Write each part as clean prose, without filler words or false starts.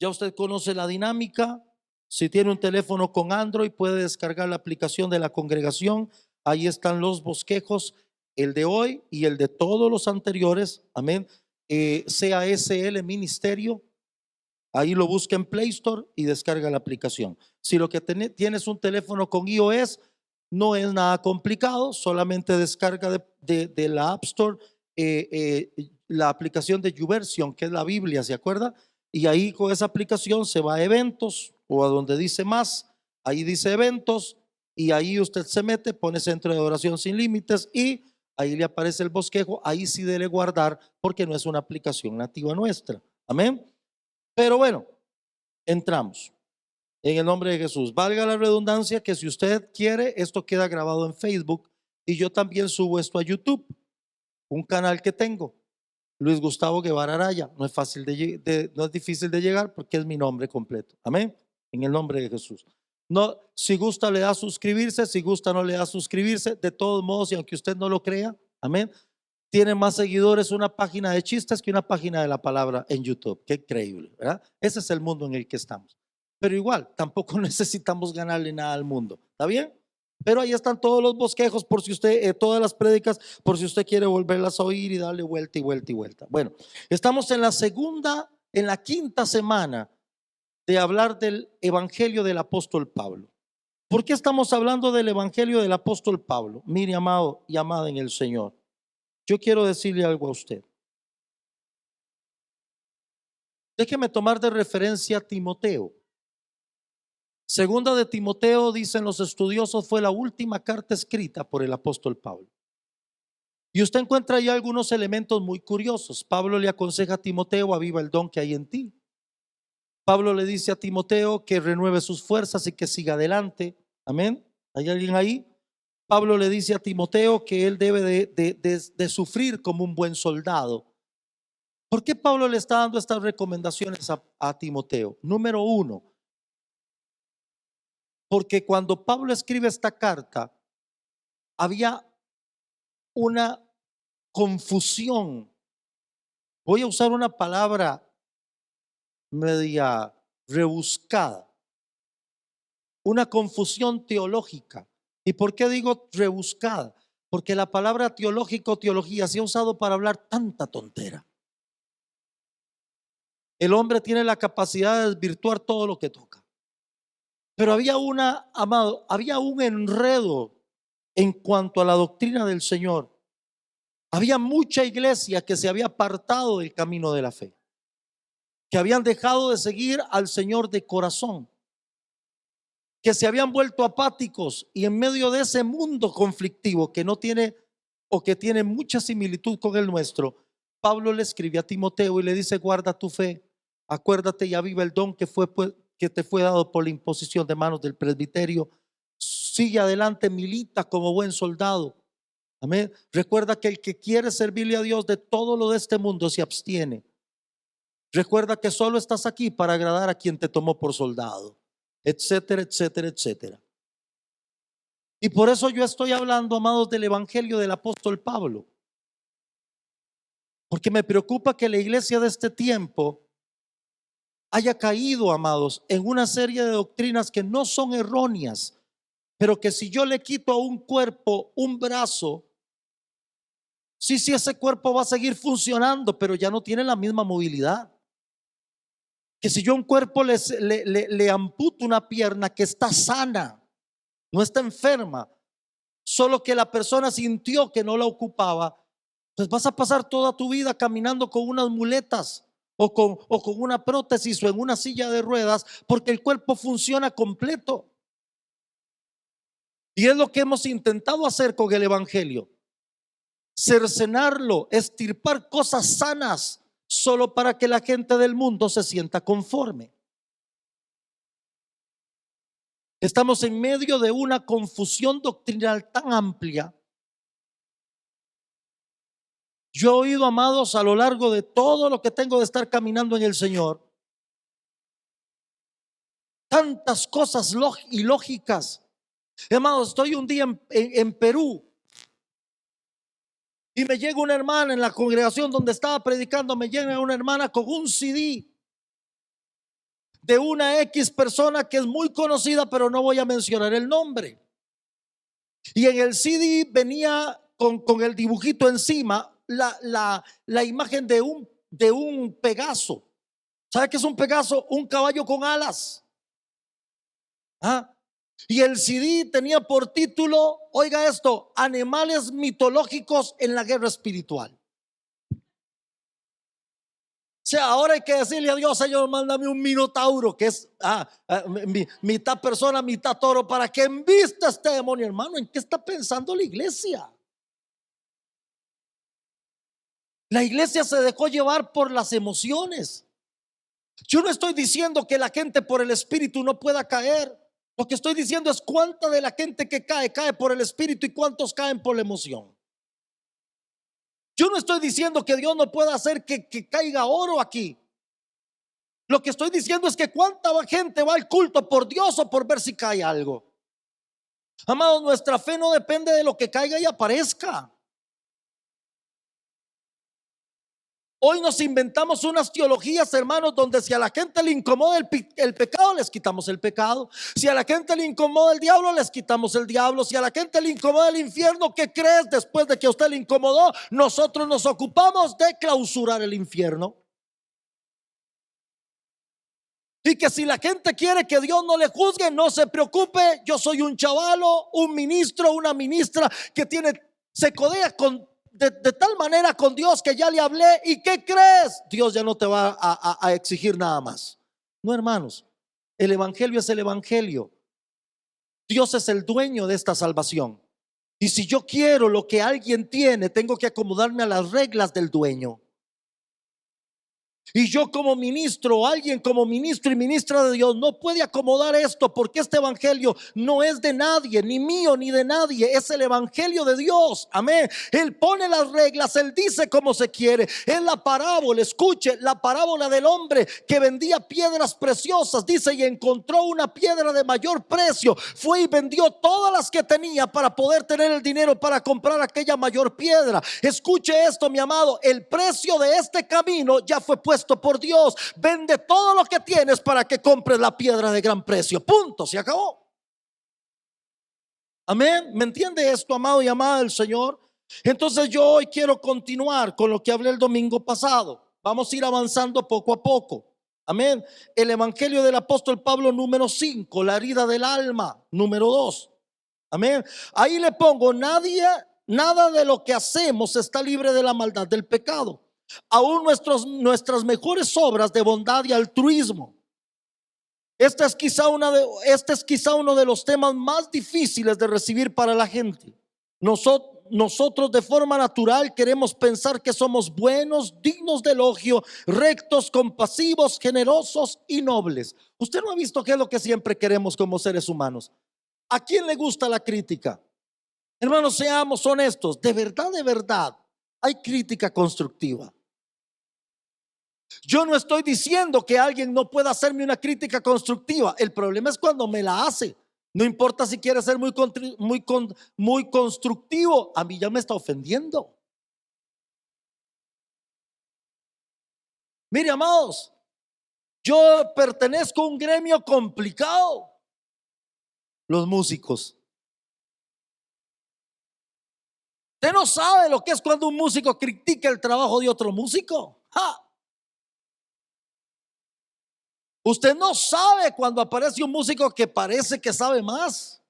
Ya usted conoce la dinámica. Si tiene un teléfono con Android, puede descargar la aplicación de la congregación. Ahí están los bosquejos, el de hoy y el de todos los anteriores. Amén. CASL Ministerio. Ahí lo busca en Play Store y descarga la aplicación. Si lo que tienes un teléfono con iOS, no es nada complicado, solamente descarga de la App Store la aplicación de YouVersion, que es la Biblia, ¿se acuerda? Y ahí con esa aplicación se va a eventos o a donde dice más, ahí dice eventos y ahí usted se mete, pone Centro de Adoración Sin Límites y ahí le aparece el bosquejo, ahí sí debe guardar porque no es una aplicación nativa nuestra. Amén. Pero bueno, entramos en el nombre de Jesús. Valga la redundancia que si usted quiere, esto queda grabado en Facebook y yo también subo esto a YouTube, un canal que tengo, Luis Gustavo Guevara Araya. No es fácil no es difícil de llegar porque es mi nombre completo. Amén. En el nombre de Jesús. No, si gusta le da suscribirse, si gusta no le da suscribirse. De todos modos, y aunque usted no lo crea, amén, tiene más seguidores una página de chistes que una página de la palabra en YouTube. Qué increíble, ¿verdad? Ese es el mundo en el que estamos. Pero igual, tampoco necesitamos ganarle nada al mundo. ¿Está bien? Pero ahí están todos los bosquejos por si usted, todas las prédicas, por si usted quiere volverlas a oír y darle vuelta y vuelta y vuelta. Bueno, estamos en la quinta semana de hablar del Evangelio del apóstol Pablo. ¿Por qué estamos hablando del Evangelio del apóstol Pablo? Mire, amado y amada en el Señor, yo quiero decirle algo a usted. Déjeme tomar de referencia a Timoteo. Segunda de Timoteo, dicen los estudiosos, fue la última carta escrita por el apóstol Pablo. Y usted encuentra ahí algunos elementos muy curiosos. Pablo le aconseja a Timoteo: aviva el don que hay en ti. Pablo le dice a Timoteo que renueve sus fuerzas y que siga adelante. Amén. ¿Hay alguien ahí? Pablo le dice a Timoteo que él debe de sufrir como un buen soldado. ¿Por qué Pablo le está dando estas recomendaciones a Timoteo? Número uno, porque cuando Pablo escribe esta carta, había una confusión. Voy a usar una palabra media rebuscada, una confusión teológica. ¿Y por qué digo rebuscada? Porque la palabra teológico o teología se ha usado para hablar tanta tontera. El hombre tiene la capacidad de desvirtuar todo lo que toca. Pero había un enredo en cuanto a la doctrina del Señor. Había mucha iglesia que se había apartado del camino de la fe, que habían dejado de seguir al Señor de corazón, que se habían vuelto apáticos, y en medio de ese mundo conflictivo que no tiene o que tiene mucha similitud con el nuestro, Pablo le escribe a Timoteo y le dice: guarda tu fe, acuérdate y aviva el don que te fue dado por la imposición de manos del presbiterio. Sigue adelante, milita como buen soldado. Amén. Recuerda que el que quiere servirle a Dios de todo lo de este mundo se abstiene. Recuerda que solo estás aquí para agradar a quien te tomó por soldado, etcétera, etcétera, etcétera. Y por eso yo estoy hablando, amados, del Evangelio del apóstol Pablo, porque me preocupa que la iglesia de este tiempo haya caído, amados, en una serie de doctrinas que no son erróneas, pero que si yo le quito a un cuerpo un brazo, sí, ese cuerpo va a seguir funcionando, pero ya no tiene la misma movilidad. Que si yo a un cuerpo le amputo una pierna que está sana, no está enferma, solo que la persona sintió que no la ocupaba, pues vas a pasar toda tu vida caminando con unas muletas o con una prótesis o en una silla de ruedas, porque el cuerpo funciona completo. Y es lo que hemos intentado hacer con el Evangelio: cercenarlo, estirpar cosas sanas solo para que la gente del mundo se sienta conforme. Estamos en medio de una confusión doctrinal tan amplia. Yo he oído, amados, a lo largo de todo lo que tengo de estar caminando en el Señor, tantas cosas ilógicas. Amados, estoy un día en Perú y me llega una hermana en la congregación donde estaba predicando. Me llega una hermana con un CD de una X persona que es muy conocida, pero no voy a mencionar el nombre. Y en el CD venía con el dibujito encima la imagen de un Pegaso. ¿Sabe qué es un Pegaso? Un caballo con alas. ¿Ah? Y el CD tenía por título, oiga esto, Animales mitológicos en la guerra espiritual. O sea, ahora hay que decirle a Dios: Señor, mándame un minotauro que es mitad persona, mitad toro, para que embista este demonio. Hermano, ¿en qué está pensando la iglesia? La iglesia se dejó llevar por las emociones. Yo no estoy diciendo que la gente por el espíritu no pueda caer. Lo que estoy diciendo es cuánta de la gente que cae por el espíritu y cuántos caen por la emoción. Yo no estoy diciendo que Dios no pueda hacer que caiga oro aquí. Lo que estoy diciendo es que cuánta gente va al culto por Dios o por ver si cae algo. Amados, nuestra fe no depende de lo que caiga y aparezca. Hoy nos inventamos unas teologías, hermanos, donde si a la gente le incomoda el pecado, les quitamos el pecado. Si a la gente le incomoda el diablo, les quitamos el diablo. Si a la gente le incomoda el infierno, ¿qué crees? Después de que a usted le incomodó, nosotros nos ocupamos de clausurar el infierno. Y que si la gente quiere que Dios no le juzgue, no se preocupe. Yo soy un chavalo, un ministro, una ministra que se codea de tal manera con Dios que ya le hablé. ¿Y qué crees? Dios ya no te va a exigir nada más. No, hermanos, el evangelio es el evangelio. Dios es el dueño de esta salvación. Y si yo quiero lo que alguien tiene, tengo que acomodarme a las reglas del dueño. Y yo como ministro, alguien como ministro y ministra de Dios, no puede acomodar esto, porque este evangelio no es de nadie, ni mío ni de nadie, es el evangelio de Dios. Amén. Él pone las reglas, él dice cómo se quiere. En la parábola, escuche, la parábola del hombre que vendía piedras preciosas, dice, y encontró una piedra de mayor precio, fue y vendió todas las que tenía para poder tener el dinero para comprar aquella mayor piedra. Escuche esto, mi amado, el precio de este camino ya fue puesto por Dios. Vende todo lo que tienes para que compres la piedra de gran precio. Punto, se acabó. Amén. ¿Me entiende esto, amado y amada del Señor? Entonces yo hoy quiero continuar con lo que hablé el domingo pasado. Vamos a ir avanzando poco a poco. Amén. El evangelio del apóstol Pablo número 5, la herida del alma número 2. Amén. Ahí le pongo: nada de lo que hacemos está libre de la maldad del pecado. Aún nuestras mejores obras de bondad y altruismo. Este es quizá uno de los temas más difíciles de recibir para la gente. Nosotros de forma natural queremos pensar que somos buenos, dignos de elogio, rectos, compasivos, generosos y nobles. Usted no ha visto qué es lo que siempre queremos como seres humanos. ¿A quién le gusta la crítica? Hermanos, seamos honestos. De verdad, hay crítica constructiva. Yo no estoy diciendo que alguien no pueda hacerme una crítica constructiva. El problema es cuando me la hace. No importa si quiere ser muy constructivo, a mí ya me está ofendiendo. Mire, amados, yo pertenezco a un gremio complicado: los músicos. Usted no sabe lo que es cuando un músico critica el trabajo de otro músico. ¡Ja! Usted no sabe cuando aparece un músico que parece que sabe más.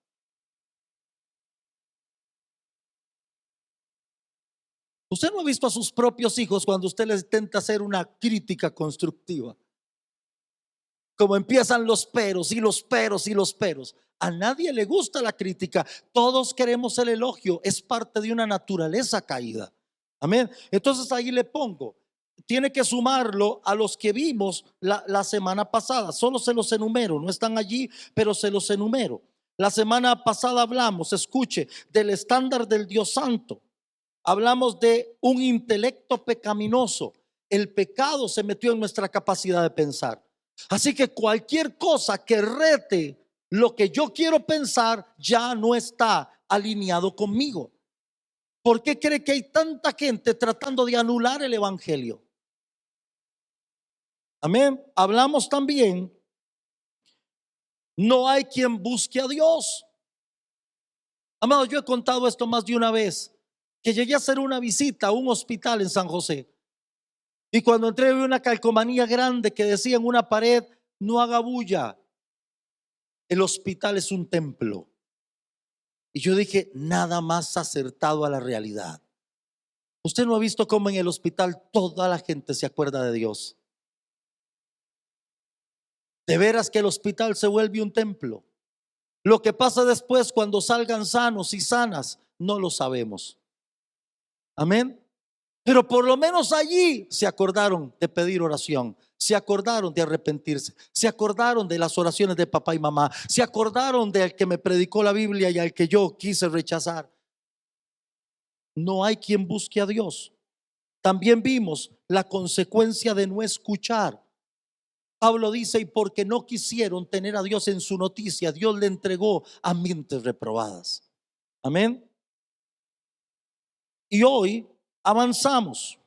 Usted no ha visto a sus propios hijos cuando usted les intenta hacer una crítica constructiva. Como empiezan los peros y los peros y los peros. A nadie le gusta la crítica. Todos queremos el elogio. Es parte de una naturaleza caída. Amén. Entonces ahí le pongo: tiene que sumarlo a los que vimos la semana pasada. Solo se los enumero, no están allí, pero se los enumero. La semana pasada hablamos, escuche, del estándar del Dios Santo. Hablamos de un intelecto pecaminoso. El pecado se metió en nuestra capacidad de pensar. Así que cualquier cosa que rete lo que yo quiero pensar ya no está alineado conmigo. ¿Por qué cree que hay tanta gente tratando de anular el evangelio? Amén. Hablamos también No hay quien busque a Dios. Amados, yo he contado esto más de una vez, que llegué a hacer una visita a un hospital en San José. Y cuando entré vi una calcomanía grande que decía en una pared: no haga bulla, el hospital es un templo. Y yo dije, nada más acertado a la realidad. Usted no ha visto cómo en el hospital toda la gente se acuerda de Dios. De veras que el hospital se vuelve un templo. Lo que pasa después cuando salgan sanos y sanas, no lo sabemos. Amén. Pero por lo menos allí se acordaron de pedir oración, se acordaron de arrepentirse, se acordaron de las oraciones de papá y mamá, se acordaron del que me predicó la Biblia y al que yo quise rechazar. No hay quien busque a Dios. También vimos la consecuencia de no escuchar. Pablo dice: y porque no quisieron tener a Dios en su noticia, Dios le entregó a mentes reprobadas. Amén. Y hoy avanzamos.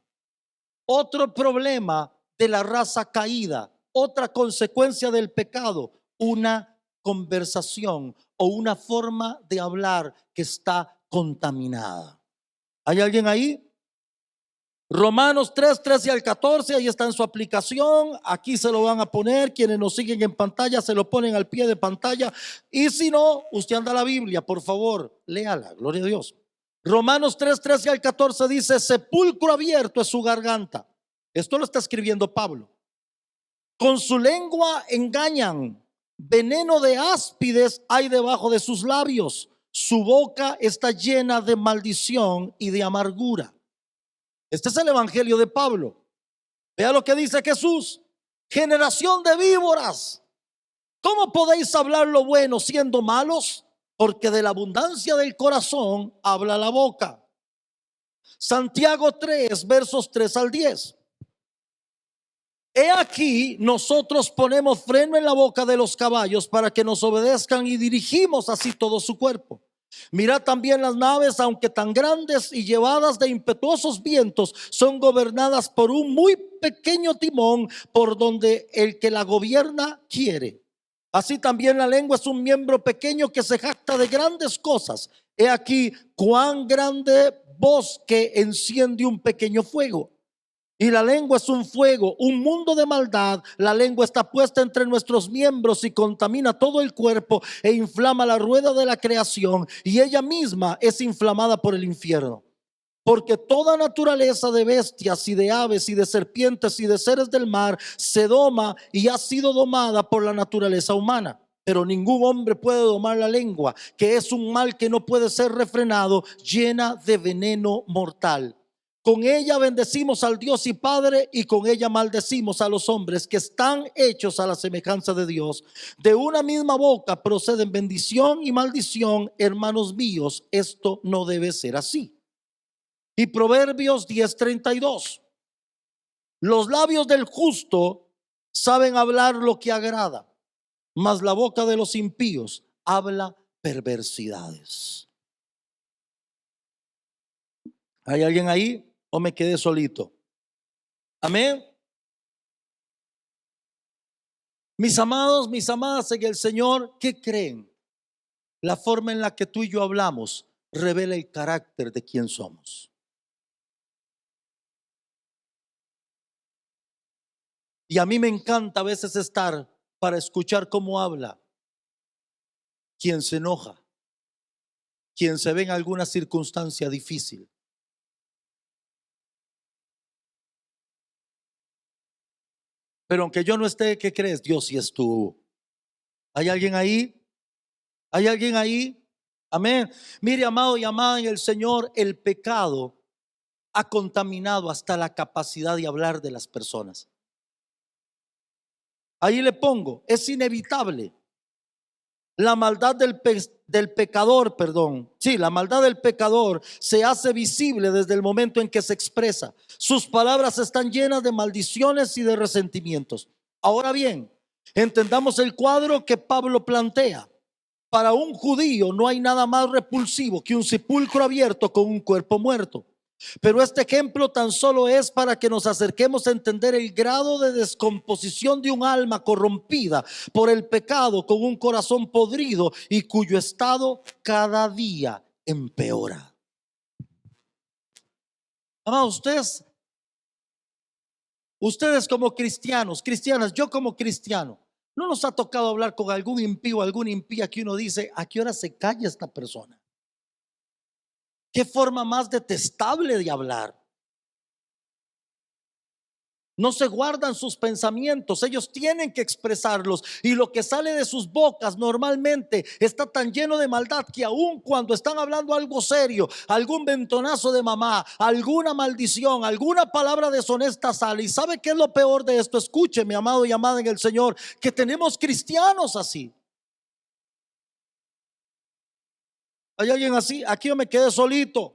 Otro problema de la raza caída, otra consecuencia del pecado, una conversación o una forma de hablar que está contaminada. ¿Hay alguien ahí? Romanos 3, 13 al 14, ahí está en su aplicación. Aquí se lo van a poner. Quienes nos siguen en pantalla se lo ponen al pie de pantalla. Y si no, usted anda a la Biblia, por favor, léala, gloria a Dios. Romanos 3, 13 al 14 dice: sepulcro abierto es su garganta. Esto lo está escribiendo Pablo. Con su lengua engañan, veneno de áspides hay debajo de sus labios. Su boca está llena de maldición y de amargura. Este es el evangelio de Pablo. Vea lo que dice Jesús: generación de víboras, ¿cómo podéis hablar lo bueno siendo malos? Porque de la abundancia del corazón habla la boca. Santiago 3, versos 3 al 10. He aquí, nosotros ponemos freno en la boca de los caballos para que nos obedezcan y dirigimos así todo su cuerpo. Mirad también las naves, aunque tan grandes y llevadas de impetuosos vientos, son gobernadas por un muy pequeño timón, por donde el que la gobierna quiere. Así también la lengua es un miembro pequeño que se jacta de grandes cosas. He aquí cuán grande bosque enciende un pequeño fuego. Y la lengua es un fuego, un mundo de maldad. La lengua está puesta entre nuestros miembros y contamina todo el cuerpo e inflama la rueda de la creación, y ella misma es inflamada por el infierno. Porque toda naturaleza de bestias y de aves y de serpientes y de seres del mar se doma y ha sido domada por la naturaleza humana. Pero ningún hombre puede domar la lengua, que es un mal que no puede ser refrenado, llena de veneno mortal. Con ella bendecimos al Dios y Padre, y con ella maldecimos a los hombres que están hechos a la semejanza de Dios. De una misma boca proceden bendición y maldición. Hermanos míos, esto no debe ser así. Y Proverbios 10:32. Los labios del justo saben hablar lo que agrada, mas la boca de los impíos habla perversidades. ¿Hay alguien ahí o me quedé solito? Amén. Mis amados, mis amadas en el Señor, ¿qué creen? La forma en la que tú y yo hablamos revela el carácter de quién somos. Y a mí me encanta a veces estar para escuchar cómo habla quien se enoja, quien se ve en alguna circunstancia difícil. Pero aunque yo no esté, ¿qué crees? Dios sí estuvo. ¿Hay alguien ahí? ¿Hay alguien ahí? Amén. Mire, amado y amada en el Señor, el pecado ha contaminado hasta la capacidad de hablar de las personas. Ahí le pongo, es inevitable. La maldad del pecador, perdón. Sí, la maldad del pecador se hace visible desde el momento en que se expresa. Sus palabras están llenas de maldiciones y de resentimientos. Ahora bien, entendamos el cuadro que Pablo plantea. Para un judío no hay nada más repulsivo que un sepulcro abierto con un cuerpo muerto. Pero este ejemplo tan solo es para que nos acerquemos a entender el grado de descomposición de un alma corrompida por el pecado, con un corazón podrido y cuyo estado cada día empeora. Amados, ustedes como cristianos, cristianas, yo como cristiano, ¿no nos ha tocado hablar con algún impío, alguna impía que uno dice, ¿a qué hora se calla esta persona? ¿Qué forma más detestable de hablar? No se guardan sus pensamientos, ellos tienen que expresarlos, y lo que sale de sus bocas normalmente está tan lleno de maldad que aun cuando están hablando algo serio, algún ventonazo de mamá, alguna maldición, alguna palabra deshonesta sale. ¿Y sabe qué es lo peor de esto? Escuche, mi amado y amada en el Señor, que tenemos cristianos así. ¿Hay alguien así? Aquí yo me quedé solito.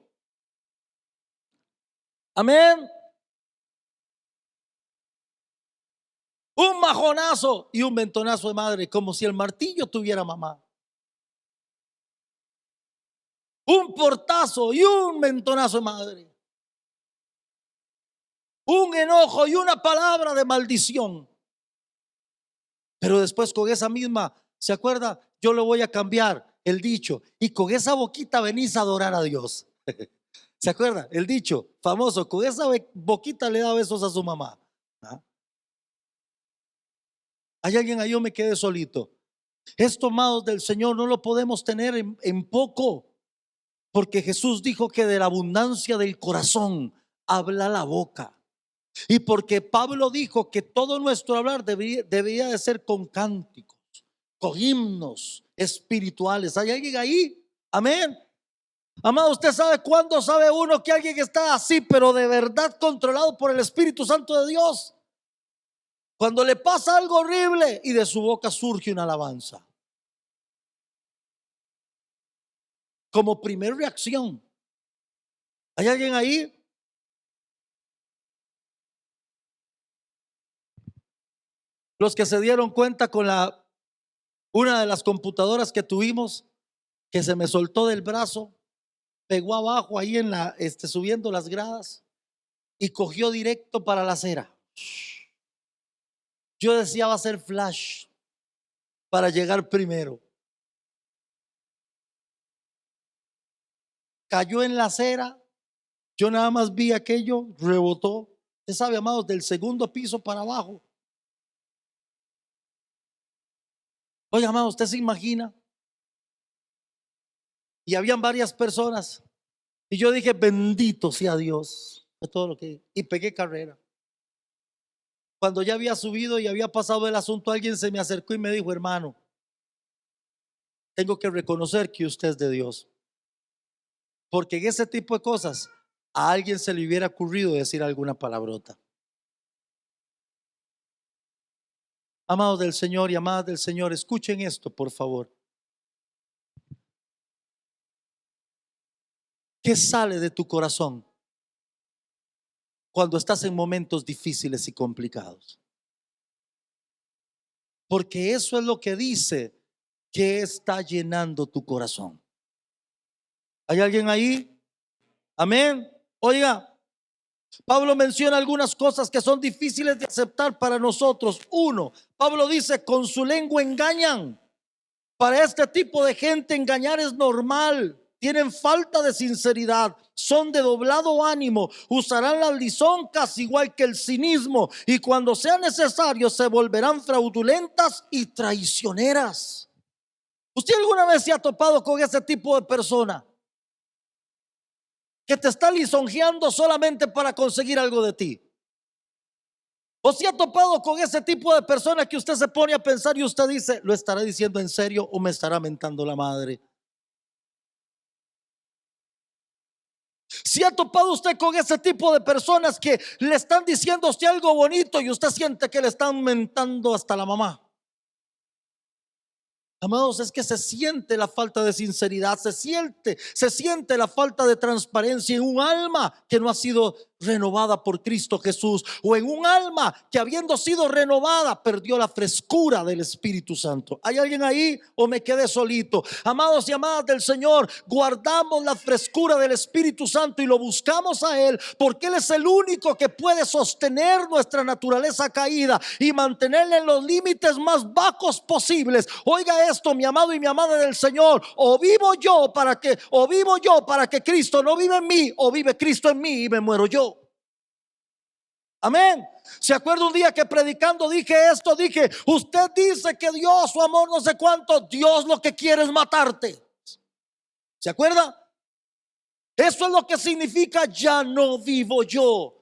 Amén. Un majonazo y un ventonazo de madre, como si el martillo tuviera mamá. Un portazo y un mentonazo de madre. Un enojo y una palabra de maldición. Pero después con esa misma, ¿se acuerda? Yo le voy a cambiar el dicho. Y con esa boquita venís a adorar a Dios. ¿Se acuerda? El dicho famoso, con esa boquita le da besos a su mamá. ¿Ah? Hay alguien ahí, yo me quedé solito. Esto, amados del Señor, no lo podemos tener en poco. Porque Jesús dijo que de la abundancia del corazón habla la boca. Y porque Pablo dijo que todo nuestro hablar debería de ser con cánticos, con himnos espirituales. ¿Hay alguien ahí? Amén. Amado, usted sabe cuándo sabe uno que alguien está así, pero de verdad controlado por el Espíritu Santo de Dios. Cuando le pasa algo horrible y de su boca surge una alabanza. Como primer reacción. ¿Hay alguien ahí? Los que se dieron cuenta con una de las computadoras que tuvimos, que se me soltó del brazo, pegó abajo ahí subiendo las gradas y cogió directo para la acera. Yo decía va a ser flash para llegar primero. Cayó en la acera, yo nada más vi aquello, rebotó. Usted sabe, amados, del segundo piso para abajo. Oye, amado, usted se imagina. Y habían varias personas. Y yo dije, bendito sea Dios. De todo lo que. Y pegué carrera. Cuando ya había subido y había pasado el asunto, alguien se me acercó y me dijo, hermano, tengo que reconocer que usted es de Dios. Porque en ese tipo de cosas a alguien se le hubiera ocurrido decir alguna palabrota. Amados del Señor y amadas del Señor, escuchen esto, por favor. ¿Qué sale de tu corazón cuando estás en momentos difíciles y complicados? Porque eso es lo que dice que está llenando tu corazón. ¿Hay alguien ahí? Amén. Oiga, Pablo menciona algunas cosas que son difíciles de aceptar para nosotros. Uno, Pablo dice, con su lengua engañan. Para este tipo de gente engañar es normal. Tienen falta de sinceridad, son de doblado ánimo, usarán las lisoncas igual que el cinismo, y cuando sea necesario se volverán fraudulentas y traicioneras. ¿Usted alguna vez se ha topado con ese tipo de persona que te está lisonjeando solamente para conseguir algo de ti? ¿O se ha topado con ese tipo de persona que usted se pone a pensar y usted dice, ¿lo estará diciendo en serio o me estará mentando la madre? ¿Se ha topado usted con ese tipo de personas que le están diciendo a usted algo bonito y usted siente que le están mentando hasta la mamá? Amados, es que se siente la falta de sinceridad, se siente la falta de transparencia en un alma que no ha sido renovada por Cristo Jesús, o en un alma que habiendo sido renovada perdió la frescura del Espíritu Santo. ¿Hay alguien ahí o me quedé solito? Amados y amadas del Señor, guardamos la frescura del Espíritu Santo y lo buscamos a Él, porque Él es el único que puede sostener nuestra naturaleza caída y mantenerla en los límites más bajos posibles. Oiga esto, mi amado y mi amada del Señor: o vivo yo para que Cristo no vive en mí, o vive Cristo en mí y me muero yo. Amén. ¿Se acuerda un día que predicando dije esto? Dije: usted dice que Dios, su amor, no sé cuánto. Dios lo que quiere es matarte. ¿Se acuerda? Eso es lo que significa: ya no vivo yo.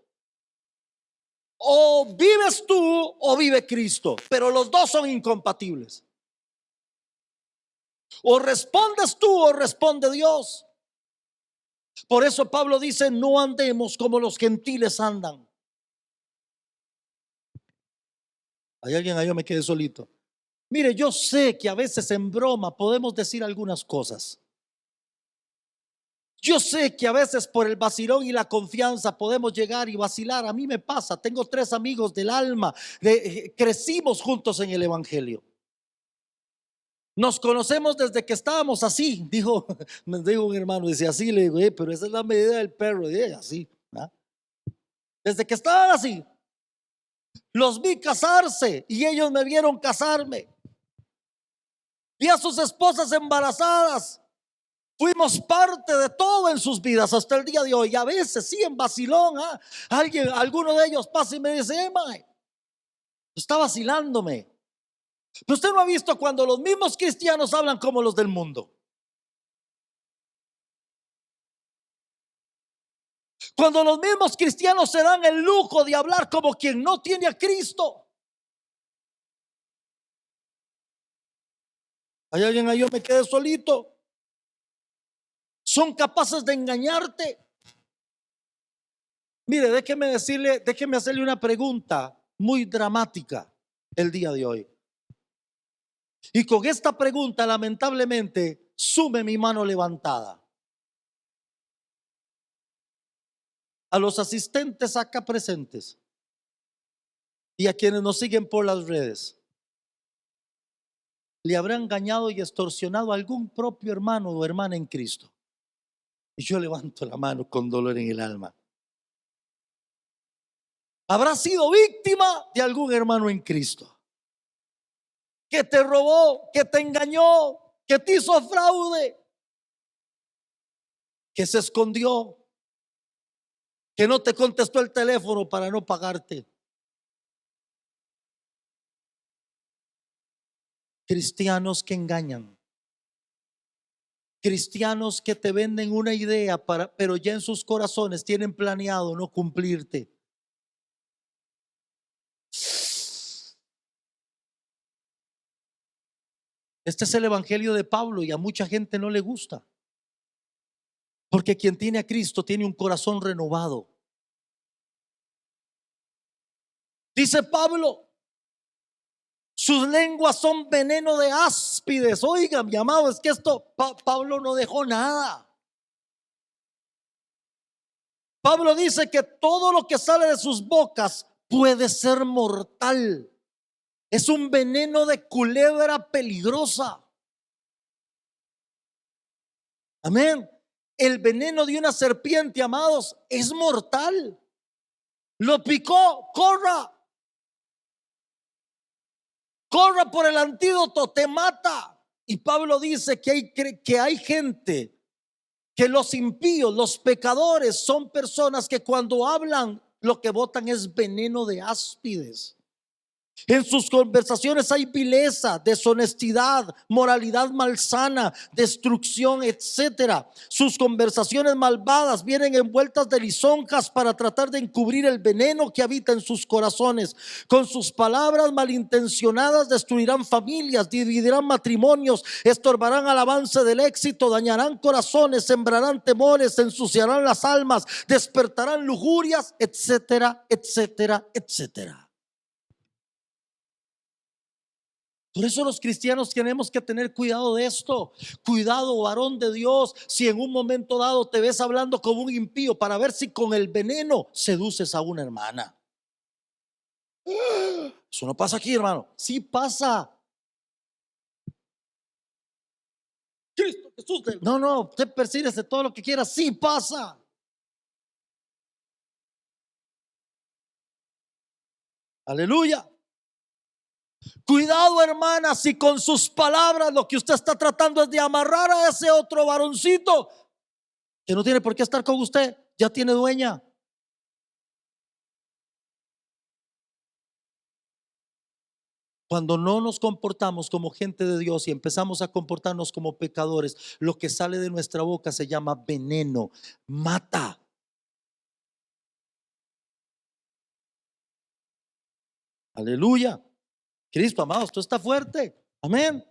O vives tú o vive Cristo, pero los dos son incompatibles. O respondes tú o responde Dios. Por eso Pablo dice: no andemos como los gentiles andan. ¿Hay alguien ahí? Yo me quedé solito. Mire, yo sé que a veces en broma podemos decir algunas cosas. Yo sé que a veces por el vacilón y la confianza podemos llegar y vacilar. A mí me pasa. Tengo 3 amigos del alma. Crecimos juntos en el evangelio. Nos conocemos desde que estábamos así. Me dijo un hermano, dice así. Le digo: pero esa es la medida del perro. Así, ¿ah? Desde que estaban así. Los vi casarse y ellos me vieron casarme. Vi a sus esposas embarazadas. Fuimos parte de todo en sus vidas hasta el día de hoy. Y a veces sí, en vacilón, alguno de ellos pasa y me dice: mae, está vacilándome. Pero usted no ha visto cuando los mismos cristianos hablan como los del mundo. Cuando los mismos cristianos se dan el lujo de hablar como quien no tiene a Cristo. ¿Hay alguien ahí? Yo me quedé solito. Son capaces de engañarte. Mire, déjeme hacerle una pregunta muy dramática el día de hoy. Y con esta pregunta, lamentablemente, sume mi mano levantada. A los asistentes acá presentes y a quienes nos siguen por las redes, ¿le habrá engañado y extorsionado a algún propio hermano o hermana en Cristo? Y yo levanto la mano con dolor en el alma. ¿Habrá sido víctima de algún hermano en Cristo que te robó, que te engañó, que te hizo fraude, que se escondió, que no te contestó el teléfono para no pagarte? Cristianos que engañan, cristianos que te venden una idea pero ya en sus corazones tienen planeado no cumplirte. Este es el evangelio de Pablo y a mucha gente no le gusta, porque quien tiene a Cristo tiene un corazón renovado. Dice Pablo: sus lenguas son veneno de áspides. Oigan, mi amado, es que esto Pablo no dejó nada. Pablo dice que todo lo que sale de sus bocas puede ser mortal. Es un veneno de culebra peligrosa. Amén. El veneno de una serpiente, amados, es mortal. Lo picó, corra por el antídoto, te mata. Y Pablo dice que hay gente, que los impíos, los pecadores, son personas que cuando hablan lo que botan es veneno de áspides. En sus conversaciones hay vileza, deshonestidad, moralidad malsana, destrucción, etcétera. Sus conversaciones malvadas vienen envueltas de lisonjas para tratar de encubrir el veneno que habita en sus corazones. Con sus palabras malintencionadas destruirán familias, dividirán matrimonios, estorbarán al avance del éxito, dañarán corazones, sembrarán temores, ensuciarán las almas, despertarán lujurias, etcétera, etcétera, etcétera. Por eso los cristianos tenemos que tener cuidado de esto. Cuidado, varón de Dios, si en un momento dado te ves hablando como un impío, para ver si con el veneno seduces a una hermana. Eso no pasa aquí, hermano. Sí pasa. Cristo Jesús. No, no, usted persíguese todo lo que quiera. Sí pasa. Aleluya. Cuidado, hermana, si con sus palabras lo que usted está tratando es de amarrar a ese otro varoncito que no tiene por qué estar con usted, ya tiene dueña. Cuando no nos comportamos como gente de Dios y empezamos a comportarnos como pecadores, lo que sale de nuestra boca se llama veneno, mata. Aleluya. Cristo, amados, esto está fuerte. Amén.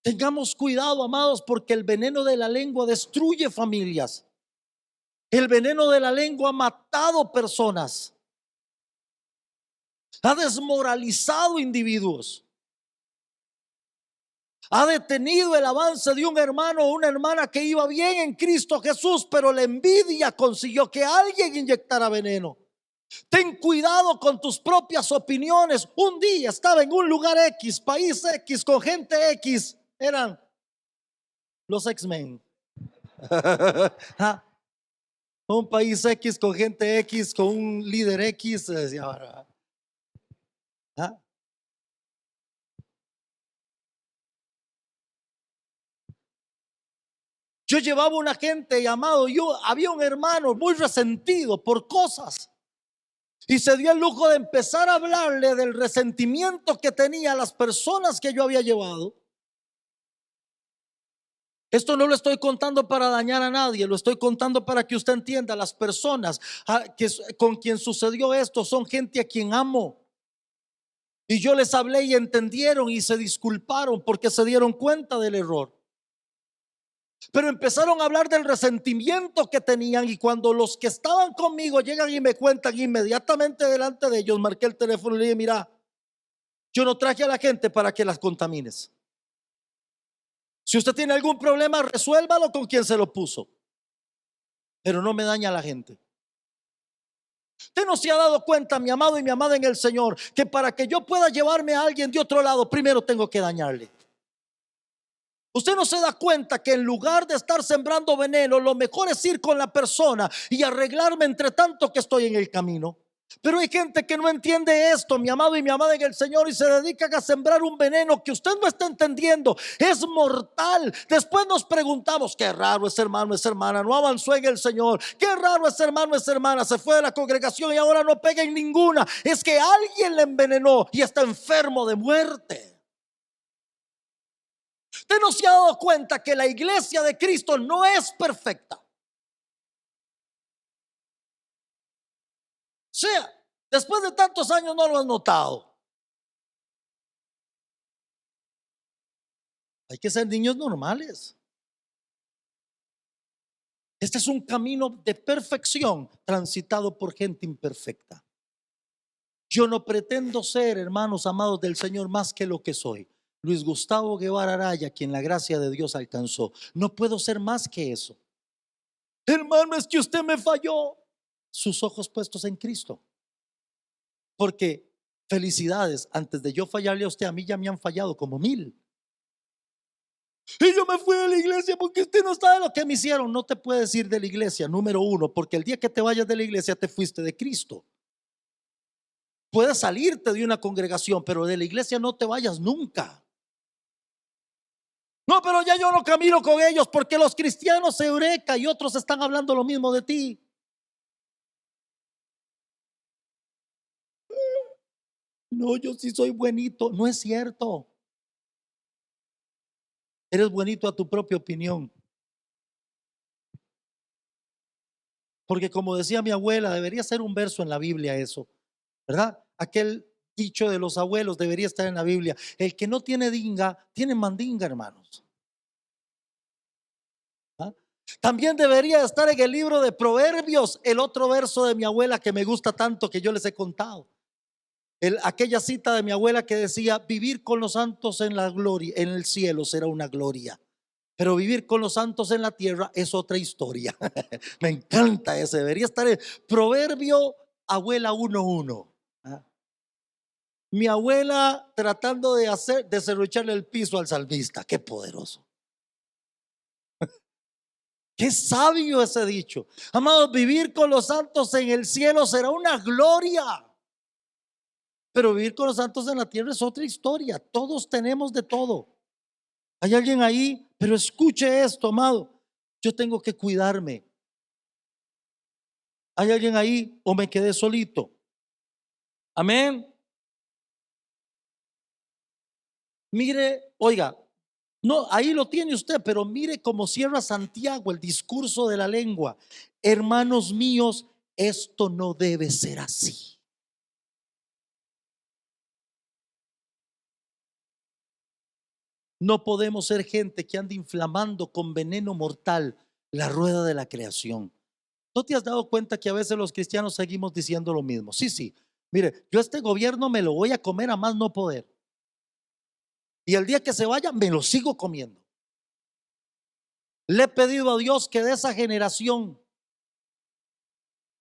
Tengamos cuidado, amados, porque el veneno de la lengua destruye familias. El veneno de la lengua ha matado personas, ha desmoralizado individuos, ha detenido el avance de un hermano o una hermana que iba bien en Cristo Jesús, pero la envidia consiguió que alguien inyectara veneno. Ten cuidado con tus propias opiniones. Un día estaba en un lugar X, país X, con gente X, eran los X-Men. Un país X con gente X, con un líder X, decía ahora. Yo llevaba una gente llamado, había un hermano muy resentido por cosas y se dio el lujo de empezar a hablarle del resentimiento que tenía a las personas que yo había llevado. Esto no lo estoy contando para dañar a nadie, lo estoy contando para que usted entienda. Las personas con quien sucedió esto son gente a quien amo. Y yo les hablé y entendieron y se disculparon porque se dieron cuenta del error. Pero empezaron a hablar del resentimiento que tenían, y cuando los que estaban conmigo llegan y me cuentan, inmediatamente delante de ellos marqué el teléfono y le dije: mira, yo no traje a la gente para que las contamines. Si usted tiene algún problema, resuélvalo con quien se lo puso, pero no me daña a la gente. Usted no se ha dado cuenta, mi amado y mi amada en el Señor, que para que yo pueda llevarme a alguien de otro lado, primero tengo que dañarle. Usted no se da cuenta que en lugar de estar sembrando veneno, lo mejor es ir con la persona y arreglarme entre tanto que estoy en el camino. Pero hay gente que no entiende esto, mi amado y mi amada en el Señor, y se dedican a sembrar un veneno que usted no está entendiendo. Es mortal. Después nos preguntamos: qué raro ese hermano, esa hermana no avanzó en el Señor. Qué raro ese hermano, esa hermana se fue de la congregación y ahora no pega en ninguna. Es que alguien le envenenó y está enfermo de muerte. Usted no se ha dado cuenta que la iglesia de Cristo no es perfecta. O sea, después de tantos años no lo has notado. Hay que ser niños normales. Este es un camino de perfección transitado por gente imperfecta. Yo no pretendo ser, hermanos amados del Señor, más que lo que soy. Luis Gustavo Guevara Araya, quien la gracia de Dios alcanzó. No puedo ser más que eso. Hermano, es que usted me falló. Sus ojos puestos en Cristo. Porque felicidades, antes de yo fallarle a usted, a mí ya me han fallado como 1000. Y yo me fui de la iglesia porque usted no sabe lo que me hicieron. No te puedes ir de la iglesia, número uno, porque el día que te vayas de la iglesia te fuiste de Cristo. Puedes salirte de una congregación, pero de la iglesia no te vayas nunca. No, pero ya yo no camino con ellos porque los cristianos eureka y otros están hablando lo mismo de ti. No, yo sí soy buenito. No es cierto. Eres buenito a tu propia opinión. Porque como decía mi abuela, debería ser un verso en la Biblia eso, ¿verdad? Aquel dicho de los abuelos debería estar en la Biblia: el que no tiene dinga, tiene mandinga, hermanos. ¿Ah? También debería estar en el libro de Proverbios el otro verso de mi abuela que me gusta tanto, que yo les he contado. aquella cita de mi abuela que decía: vivir con los santos en la gloria, en el cielo será una gloria, pero vivir con los santos en la tierra es otra historia. Me encanta ese, debería estar en Proverbio, abuela 1:1. ¿Ah? Mi abuela tratando de serrucharle el piso al salmista. Qué poderoso, qué sabio ese dicho. Amados, vivir con los santos en el cielo será una gloria, pero vivir con los santos en la tierra es otra historia. Todos tenemos de todo. Hay alguien ahí, pero escuche esto, amado. Yo tengo que cuidarme. ¿Hay alguien ahí o me quedé solito? Amén. Mire, oiga, no, ahí lo tiene usted, pero mire cómo cierra Santiago el discurso de la lengua. Hermanos míos, esto no debe ser así. No podemos ser gente que ande inflamando con veneno mortal la rueda de la creación. ¿No te has dado cuenta que a veces los cristianos seguimos diciendo lo mismo? Sí, sí. Mire, yo este gobierno me lo voy a comer a más no poder. Y el día que se vaya, me lo sigo comiendo. Le he pedido a Dios que de esa generación,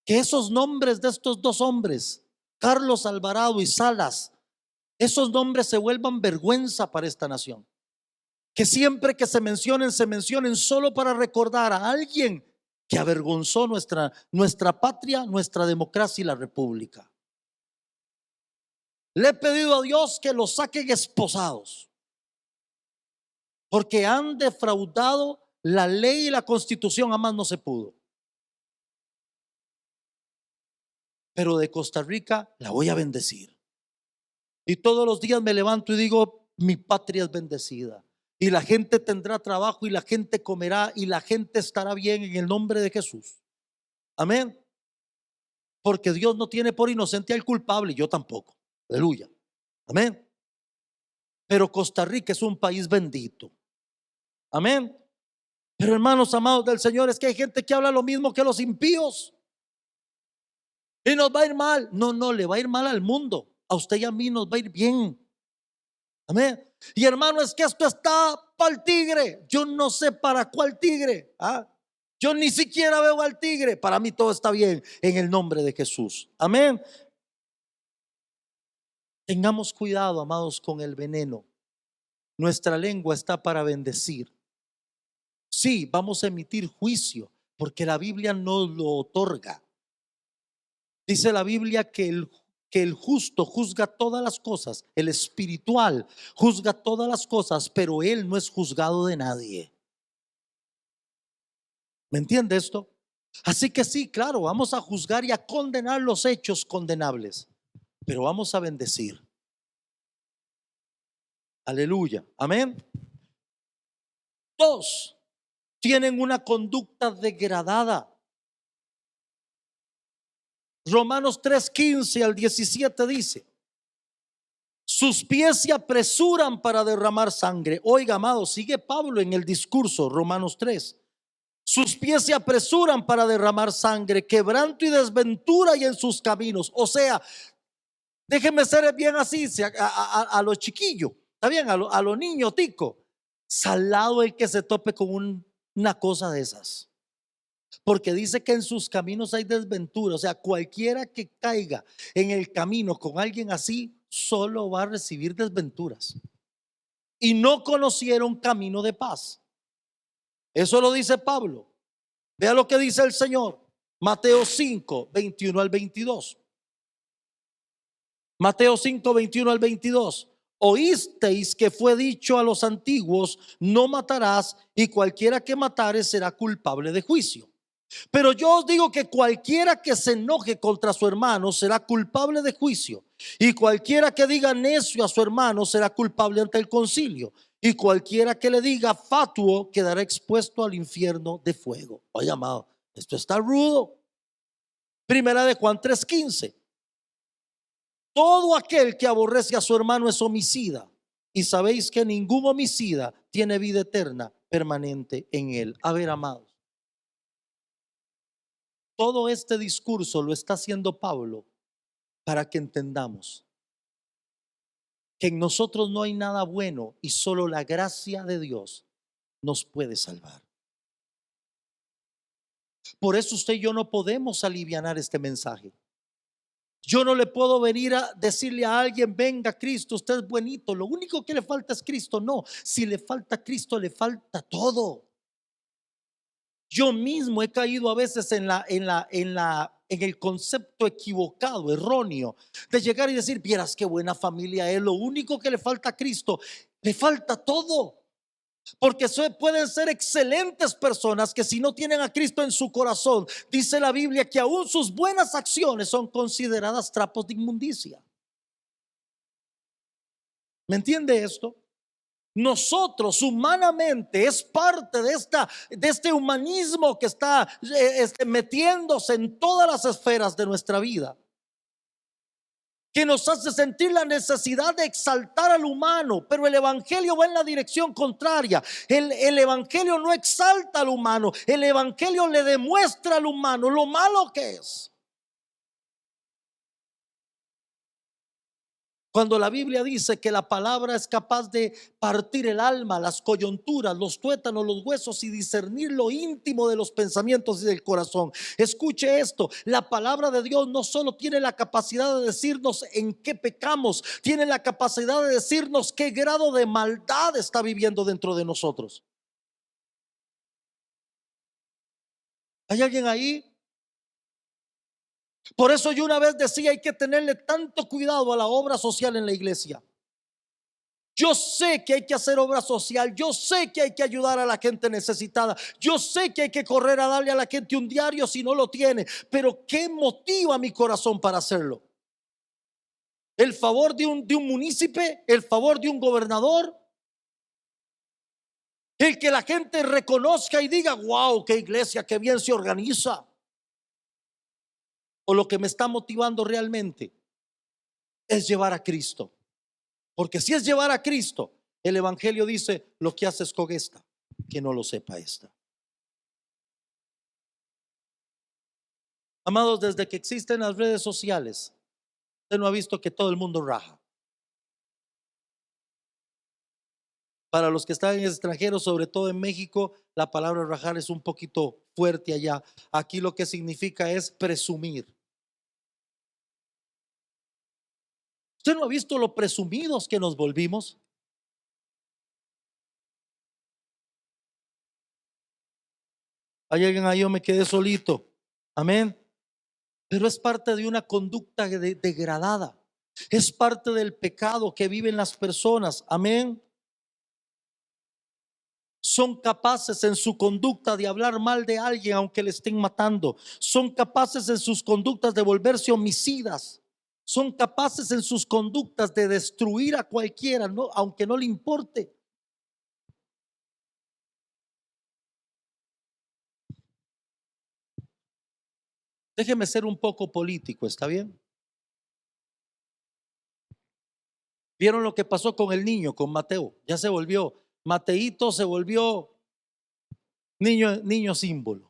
que esos nombres de estos dos hombres, Carlos Alvarado y Salas, esos nombres se vuelvan vergüenza para esta nación. Que siempre que se mencionen solo para recordar a alguien que avergonzó nuestra patria, nuestra democracia y la república. Le he pedido a Dios que los saquen esposados, porque han defraudado la ley y la constitución, a más no se pudo. Pero de Costa Rica la voy a bendecir. Y todos los días me levanto y digo: mi patria es bendecida. Y la gente tendrá trabajo y la gente comerá y la gente estará bien en el nombre de Jesús. Amén. Porque Dios no tiene por inocente al culpable, y yo tampoco. Aleluya. Amén. Pero Costa Rica es un país bendito. Amén. Pero hermanos amados del Señor, es que hay gente que habla lo mismo que los impíos. Y nos va a ir mal. No, no, le va a ir mal al mundo. A usted y a mí nos va a ir bien. Amén. Y hermano, es que esto está para el tigre. Yo no sé para cuál tigre. Yo ni siquiera veo al tigre. Para mí todo está bien en el nombre de Jesús. Amén. Tengamos cuidado, amados, con el veneno. Nuestra lengua está para bendecir. Sí, vamos a emitir juicio porque la Biblia nos lo otorga. Dice la Biblia que el justo juzga todas las cosas, el espiritual juzga todas las cosas, pero él no es juzgado de nadie. ¿Me entiende esto? Así que sí, claro, vamos a juzgar y a condenar los hechos condenables, pero vamos a bendecir. Aleluya, amén. Dos, tienen una conducta degradada. Romanos 3:15-17 dice: sus pies se apresuran para derramar sangre. Oiga, amado, sigue Pablo en el discurso, Romanos 3. Sus pies se apresuran para derramar sangre, quebranto y desventura y en sus caminos. O sea, déjenme ser bien así, a los chiquillos, está bien, a los niños tico. Salado el que se tope con una cosa de esas. Porque dice que en sus caminos hay desventura. O sea, cualquiera que caiga en el camino con alguien así, solo va a recibir desventuras. Y no conocieron camino de paz. Eso lo dice Pablo. Vea lo que dice el Señor. Mateo 5:21-22. Mateo 5:21-22. Oísteis que fue dicho a los antiguos: no matarás, y cualquiera que matare será culpable de juicio. Pero yo os digo que cualquiera que se enoje contra su hermano será culpable de juicio, y cualquiera que diga necio a su hermano será culpable ante el concilio, y cualquiera que le diga fatuo quedará expuesto al infierno de fuego. Oye, amado, esto está rudo. Primera de Juan 3:15. Todo aquel que aborrece a su hermano es homicida, y sabéis que ningún homicida tiene vida eterna permanente en él. A ver, amados, todo este discurso lo está haciendo Pablo para que entendamos que en nosotros no hay nada bueno y solo la gracia de Dios nos puede salvar. Por eso usted y yo no podemos alivianar este mensaje. Yo no le puedo venir a decirle a alguien: venga Cristo, usted es buenito, lo único que le falta es Cristo. No, si le falta Cristo, le falta todo. Yo mismo he caído a veces en el concepto equivocado, erróneo, de llegar y decir: vieras qué buena familia es, lo único que le falta a Cristo, le falta todo. Porque pueden ser excelentes personas que, si no tienen a Cristo en su corazón, dice la Biblia que aún sus buenas acciones son consideradas trapos de inmundicia. ¿Me entiende esto? Nosotros humanamente, es parte de este humanismo que está metiéndose en todas las esferas de nuestra vida, que nos hace sentir la necesidad de exaltar al humano. Pero el evangelio va en la dirección contraria. El evangelio no exalta al humano, el evangelio le demuestra al humano lo malo que es. Cuando la Biblia dice que la palabra es capaz de partir el alma, las coyunturas, los tuétanos, los huesos, y discernir lo íntimo de los pensamientos y del corazón. Escuche esto: la palabra de Dios no solo tiene la capacidad de decirnos en qué pecamos, tiene la capacidad de decirnos qué grado de maldad está viviendo dentro de nosotros. ¿Hay alguien ahí? Por eso yo una vez decía: hay que tenerle tanto cuidado a la obra social en la iglesia. Yo sé que hay que hacer obra social, yo sé que hay que ayudar a la gente necesitada, yo sé que hay que correr a darle a la gente un diario si no lo tiene, pero ¿qué motiva mi corazón para hacerlo? ¿El favor de un munícipe? ¿El favor de un gobernador? ¿El que la gente reconozca y diga: wow, qué iglesia, qué bien se organiza? ¿O lo que me está motivando realmente es llevar a Cristo? Porque si es llevar a Cristo, el evangelio dice: lo que haces con esta, que no lo sepa esta. Amados, desde que existen las redes sociales, usted no ha visto que todo el mundo raja. Para los que están en el extranjero, sobre todo en México, la palabra rajar es un poquito fuerte allá. Aquí lo que significa es presumir. ¿Usted no ha visto lo presumidos que nos volvimos? Hay alguien ahí, yo me quedé solito. Amén. Pero es parte de una conducta degradada. Es parte del pecado que viven las personas. Amén. Son capaces en su conducta de hablar mal de alguien aunque le estén matando. Son capaces en sus conductas de volverse homicidas. Son capaces en sus conductas de destruir a cualquiera, ¿no? Aunque no le importe. Déjeme ser un poco político, ¿está bien? ¿Vieron lo que pasó con el niño, con Mateo? Ya se volvió, Mateito se volvió niño símbolo.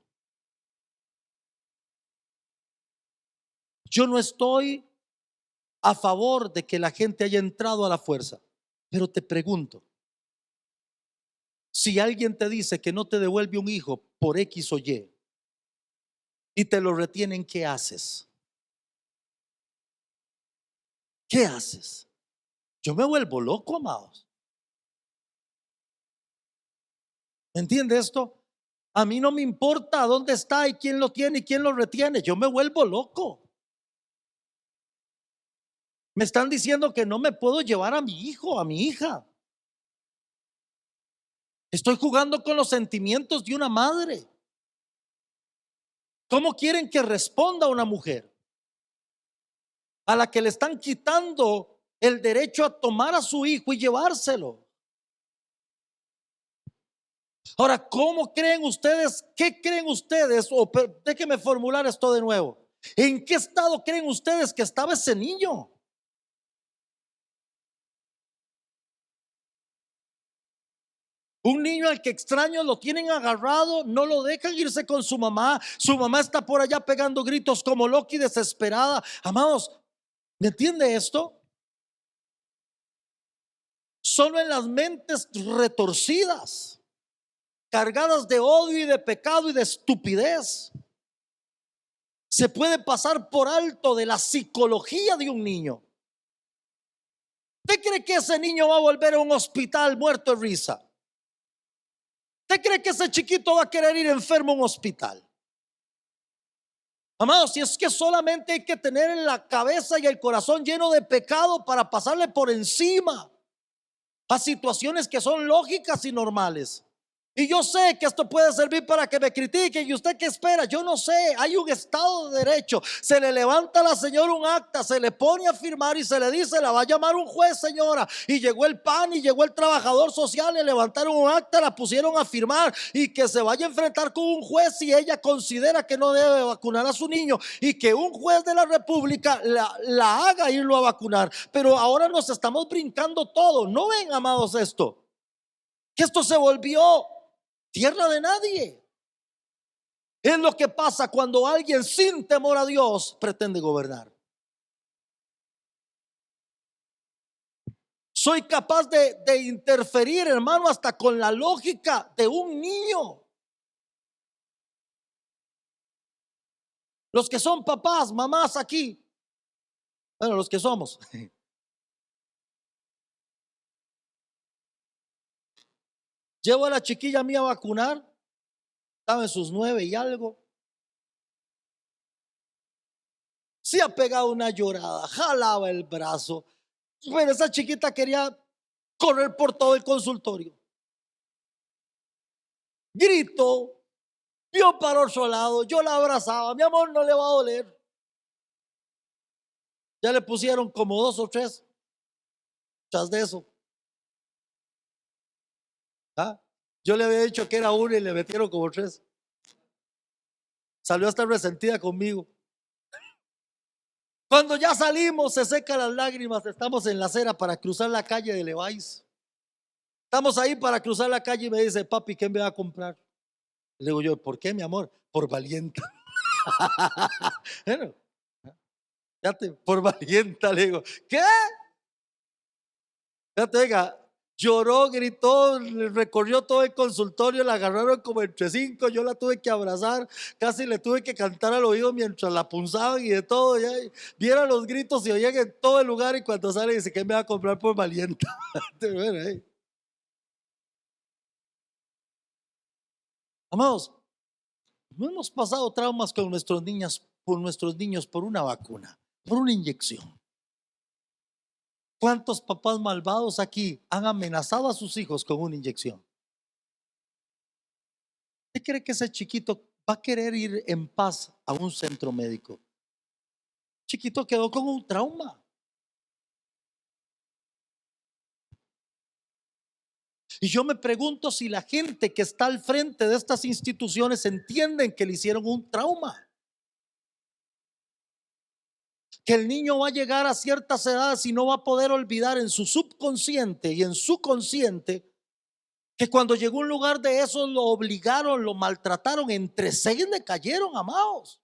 Yo no estoy a favor de que la gente haya entrado a la fuerza, pero te pregunto: si alguien te dice que no te devuelve un hijo por X o y te lo retienen, ¿qué haces? ¿Qué haces? Yo me vuelvo loco, amados. ¿Me entiende esto? A mí no me importa dónde está y quién lo tiene y quién lo retiene. Yo me vuelvo loco. Me están diciendo que no me puedo llevar a mi hijo, a mi hija. Estoy jugando con los sentimientos de una madre. ¿Cómo quieren que responda una mujer a la que le están quitando el derecho a tomar a su hijo y llevárselo? Ahora, ¿cómo creen ustedes? ¿Qué creen ustedes? Déjenme formular esto de nuevo. ¿En qué estado creen ustedes que estaba ese niño? Un niño al que extraños lo tienen agarrado, no lo dejan irse con su mamá. Su mamá está por allá pegando gritos como loca y desesperada. Amados, ¿me entiende esto? Solo en las mentes retorcidas, cargadas de odio y de pecado y de estupidez, se puede pasar por alto de la psicología de un niño. ¿Usted cree que ese niño va a volver a un hospital muerto de risa? ¿Usted cree que ese chiquito va a querer ir enfermo a un hospital? Amados, si es que solamente hay que tener en la cabeza y el corazón lleno de pecado para pasarle por encima a situaciones que son lógicas y normales. Y yo sé que esto puede servir para que me critiquen. ¿Y usted qué espera? Yo no sé. Hay un Estado de Derecho. Se le levanta a la señora un acta, se le pone a firmar y se le dice: la va a llamar un juez, señora. Y llegó el PAN y llegó el trabajador social, le levantaron un acta, la pusieron a firmar y que se vaya a enfrentar con un juez si ella considera que no debe vacunar a su niño, y que un juez de la República la haga irlo a vacunar. Pero ahora nos estamos brincando todo. ¿No ven, amados, esto? Que esto se volvió tierra de nadie. Es lo que pasa cuando alguien sin temor a Dios pretende gobernar. Soy capaz de interferir, hermano, hasta con la lógica de un niño. Los que son papás, mamás aquí, bueno, los que somos, llevo a la chiquilla mía a vacunar. Estaba en sus 9 y algo. Se ha pegado una llorada, jalaba el brazo. Pero esa chiquita quería correr por todo el consultorio. Gritó, vio para otro lado, yo la abrazaba: mi amor, no le va a doler. Ya le pusieron como 2 o 3 tras de eso. ¿Ah? Yo le había dicho que era una y le metieron como 3. Salió hasta resentida conmigo. Cuando ya salimos, se secan las lágrimas. Estamos en la acera para cruzar la calle de Levi's. Estamos ahí para cruzar la calle y me dice: papi, ¿qué me va a comprar? Le digo yo: ¿por qué, mi amor? Por valienta. Bueno, fíjate, por valienta, le digo. ¿Qué? Fíjate, oiga, lloró, gritó, recorrió todo el consultorio, la agarraron como entre 5, yo la tuve que abrazar, casi le tuve que cantar al oído mientras la punzaban y de todo. Ya vieron los gritos y oían en todo el lugar, y cuando sale dice: ¿qué me va a comprar por valienta? Amados, no hemos pasado traumas con nuestros niños por una vacuna, por una inyección. ¿Cuántos papás malvados aquí han amenazado a sus hijos con una inyección? ¿Usted cree que ese chiquito va a querer ir en paz a un centro médico? Chiquito quedó con un trauma. Y yo me pregunto si la gente que está al frente de estas instituciones entienden que le hicieron un trauma. Que el niño va a llegar a ciertas edades y no va a poder olvidar en su subconsciente y en su consciente que cuando llegó a un lugar de esos lo obligaron, lo maltrataron. Entre 6 le cayeron, amados.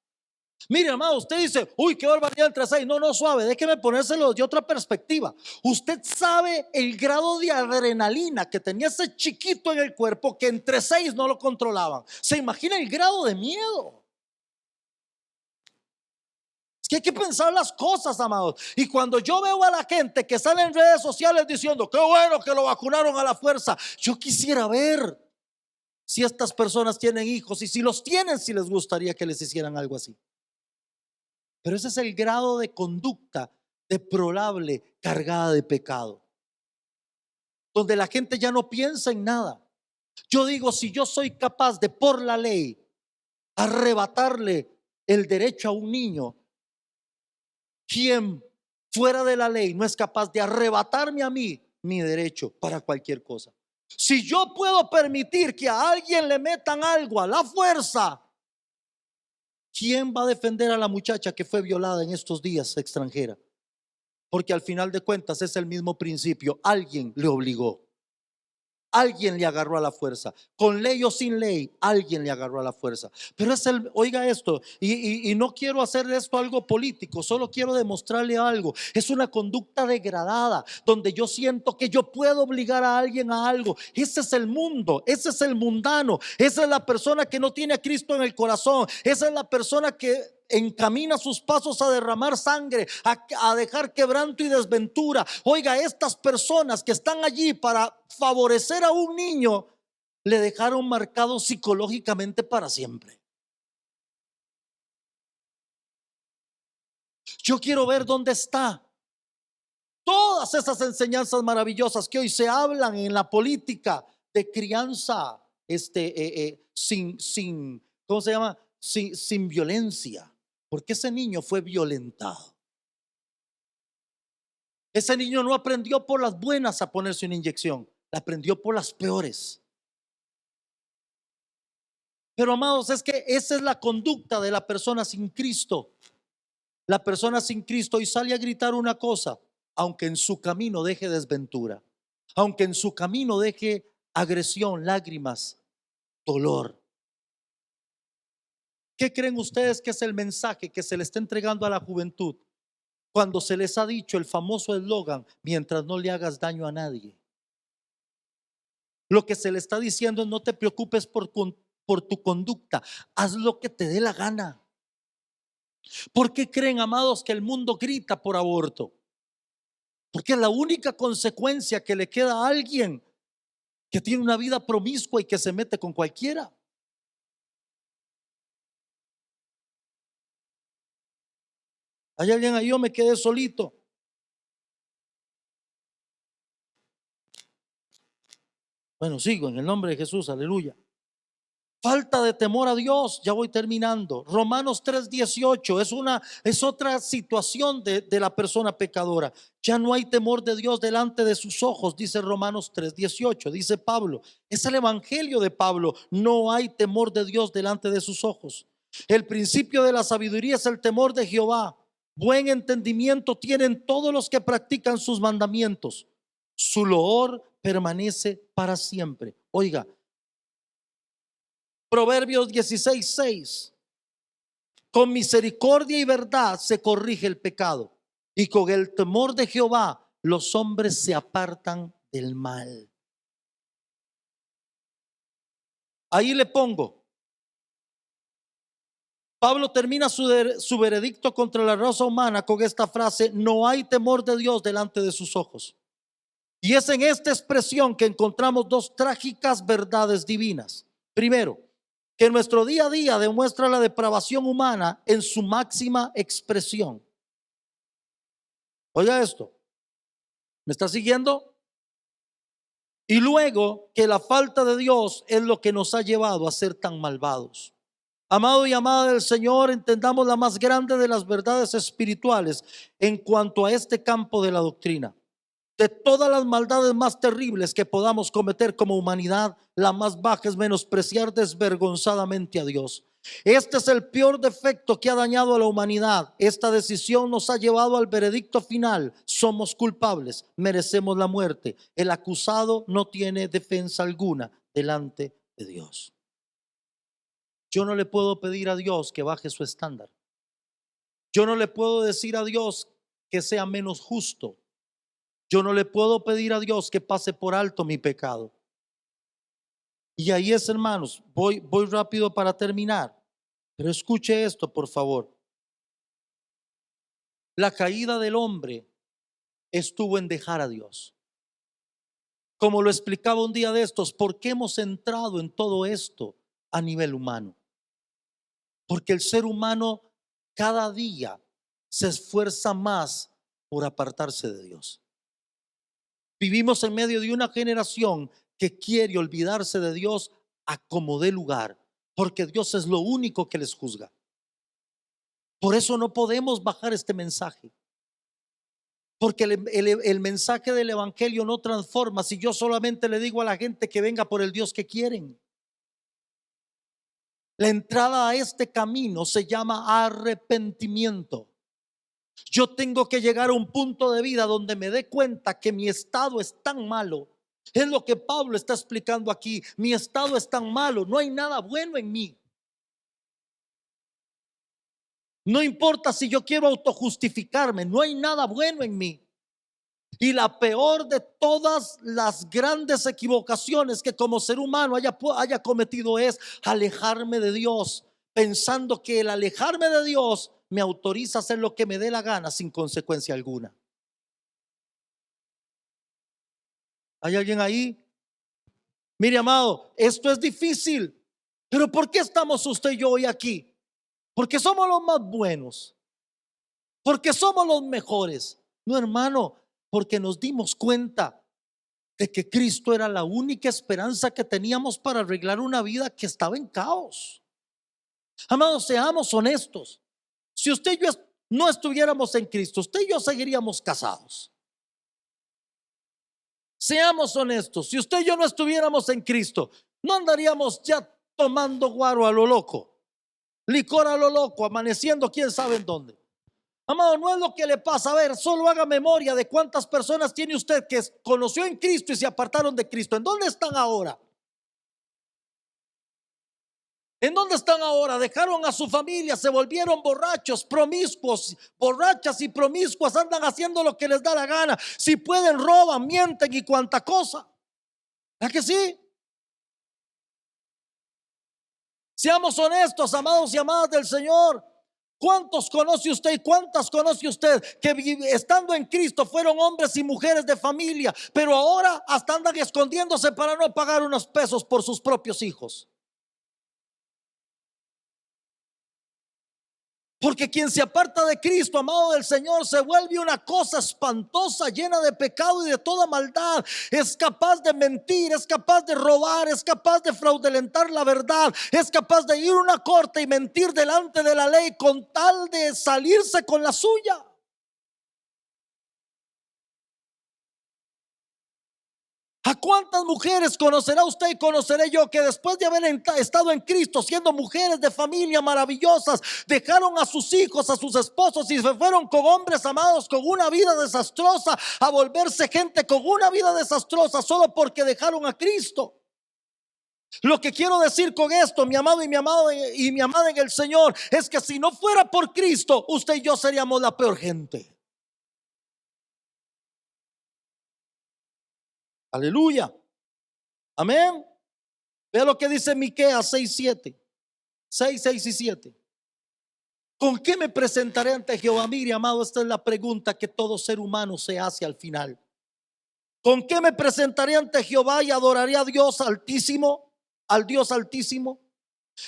Mire, amado, usted dice: uy, qué barbaridad, entre 6. No, no, suave, déjeme ponérselo de otra perspectiva. Usted sabe el grado de adrenalina que tenía ese chiquito en el cuerpo, que entre 6 no lo controlaban. ¿Se imagina el grado de miedo? Es que hay que pensar las cosas, amados. Y cuando yo veo a la gente que sale en redes sociales diciendo: qué bueno que lo vacunaron a la fuerza, yo quisiera ver si estas personas tienen hijos, y si los tienen, si les gustaría que les hicieran algo así. Pero ese es el grado de conducta deplorable, cargada de pecado, donde la gente ya no piensa en nada. Yo digo: si yo soy capaz de, por la ley, arrebatarle el derecho a un niño, ¿quién fuera de la ley no es capaz de arrebatarme a mí mi derecho para cualquier cosa? Si yo puedo permitir que a alguien le metan algo a la fuerza, ¿quién va a defender a la muchacha que fue violada en estos días, extranjera? Porque al final de cuentas es el mismo principio: alguien le obligó. alguien le agarró a la fuerza. Con ley o sin ley, alguien le agarró a la fuerza. Pero oiga esto, y no quiero hacer de esto algo político, solo quiero demostrarle algo. Es una conducta degradada, donde yo siento que yo puedo obligar a alguien a algo. Ese es el mundo, ese es el mundano, esa es la persona que no tiene a Cristo en el corazón, esa es la persona que encamina sus pasos a derramar sangre, a dejar quebranto y desventura. Oiga, estas personas que están allí para favorecer a un niño, le dejaron marcado psicológicamente para siempre. Yo quiero ver dónde está todas esas enseñanzas maravillosas que hoy se hablan en la política de crianza, sin, ¿cómo se llama? Sin violencia, porque ese niño fue violentado. Ese niño no aprendió por las buenas a ponerse una inyección, la aprendió por las peores. Pero amados, es que esa es la conducta de la persona sin Cristo. La persona sin Cristo hoy sale a gritar una cosa, aunque en su camino deje desventura, aunque en su camino deje agresión, lágrimas, dolor. ¿Qué creen ustedes que es el mensaje que se le está entregando a la juventud cuando se les ha dicho el famoso eslogan, mientras no le hagas daño a nadie? Lo que se le está diciendo es: no te preocupes por tu conducta, haz lo que te dé la gana. ¿Por qué creen, amados, que el mundo grita por aborto? Porque es la única consecuencia que le queda a alguien que tiene una vida promiscua y que se mete con cualquiera. ¿Hay alguien ahí? Yo me quedé solito. Bueno, sigo en el nombre de Jesús, aleluya. Falta de temor a Dios, ya voy terminando. Romanos 3:18 es otra situación de la persona pecadora. Ya no hay temor de Dios delante de sus ojos, dice Romanos 3:18, dice Pablo. Es el evangelio de Pablo. No hay temor de Dios delante de sus ojos. El principio de la sabiduría es el temor de Jehová. Buen entendimiento tienen todos los que practican sus mandamientos. Su loor permanece para siempre. Oiga, Proverbios 16:6. Con misericordia y verdad se corrige el pecado, y con el temor de Jehová los hombres se apartan del mal. Ahí le pongo. Pablo termina su veredicto contra la raza humana con esta frase: no hay temor de Dios delante de sus ojos. Y es en esta expresión que encontramos dos trágicas verdades divinas. Primero, que nuestro día a día demuestra la depravación humana en su máxima expresión. Oiga esto, ¿me está siguiendo? Y luego, que la falta de Dios es lo que nos ha llevado a ser tan malvados. Amado y amada del Señor, entendamos la más grande de las verdades espirituales en cuanto a este campo de la doctrina. De todas las maldades más terribles que podamos cometer como humanidad, la más baja es menospreciar desvergonzadamente a Dios. Este es el peor defecto que ha dañado a la humanidad. Esta decisión nos ha llevado al veredicto final: somos culpables, merecemos la muerte. El acusado no tiene defensa alguna delante de Dios. Yo no le puedo pedir a Dios que baje su estándar. Yo no le puedo decir a Dios que sea menos justo. Yo no le puedo pedir a Dios que pase por alto mi pecado. Y ahí es, hermanos, voy rápido para terminar, pero escuche esto, por favor. La caída del hombre estuvo en dejar a Dios. Como lo explicaba un día de estos, ¿por qué hemos entrado en todo esto a nivel humano? Porque el ser humano cada día se esfuerza más por apartarse de Dios. Vivimos en medio de una generación que quiere olvidarse de Dios a como dé lugar, porque Dios es lo único que les juzga. Por eso no podemos bajar este mensaje, porque el mensaje del evangelio no transforma si yo solamente le digo a la gente que venga por el Dios que quieren. La entrada a este camino se llama arrepentimiento. Yo tengo que llegar a un punto de vida donde me dé cuenta que mi estado es tan malo Es lo que Pablo está explicando aquí. Mi estado es tan malo, no hay nada bueno en mí. No importa si yo quiero autojustificarme, no hay nada bueno en mí. Y la peor de todas las grandes equivocaciones que como ser humano haya cometido es alejarme de Dios, pensando que el alejarme de Dios me autoriza a hacer lo que me dé la gana sin consecuencia alguna. ¿Hay alguien ahí? Mire, amado, esto es difícil, pero ¿por qué estamos usted y yo hoy aquí? Porque somos los más buenos, porque somos los mejores. No, hermano, porque nos dimos cuenta de que Cristo era la única esperanza que teníamos para arreglar una vida que estaba en caos. Amados, seamos honestos. Si usted y yo no estuviéramos en Cristo, usted y yo seguiríamos casados. Seamos honestos. Si usted y yo no estuviéramos en Cristo, no andaríamos ya tomando guaro a lo loco, licor a lo loco, amaneciendo quién sabe en dónde. Amado, no es lo que le pasa. A ver, solo haga memoria de cuántas personas tiene usted que conoció en Cristo y se apartaron de Cristo. ¿En dónde están ahora? ¿En dónde están ahora? Dejaron a su familia, se volvieron borrachos, promiscuos, borrachas y promiscuas, andan haciendo lo que les da la gana. Si pueden, roban, mienten y cuanta cosa. ¿Es que sí? Seamos honestos, amados y amadas del Señor. ¿Cuántos conoce usted y cuántas conoce usted que estando en Cristo fueron hombres y mujeres de familia, pero ahora hasta andan escondiéndose para no pagar unos pesos por sus propios hijos? Porque quien se aparta de Cristo, amado del Señor, se vuelve una cosa espantosa, llena de pecado y de toda maldad. Es capaz de mentir, es capaz de robar, es capaz de fraudulentar la verdad, es capaz de ir a una corte y mentir delante de la ley con tal de salirse con la suya. ¿A cuántas mujeres conocerá usted y conoceré yo que después de haber estado en Cristo, siendo mujeres de familia maravillosas, dejaron a sus hijos, a sus esposos y se fueron con hombres amados con una vida desastrosa a volverse gente con una vida desastrosa solo porque dejaron a Cristo? Lo que quiero decir con esto, mi amado y mi amado y mi amada en el Señor, es que si no fuera por Cristo, usted y yo seríamos la peor gente. Aleluya. Amén. Vea lo que dice Miqueas 6:7, 6, 6 y 7. ¿Con qué me presentaré ante Jehová? Mire, amado, esta es la pregunta que todo ser humano se hace al final. ¿Con qué me presentaré ante Jehová y adoraré a Dios altísimo? Al Dios altísimo.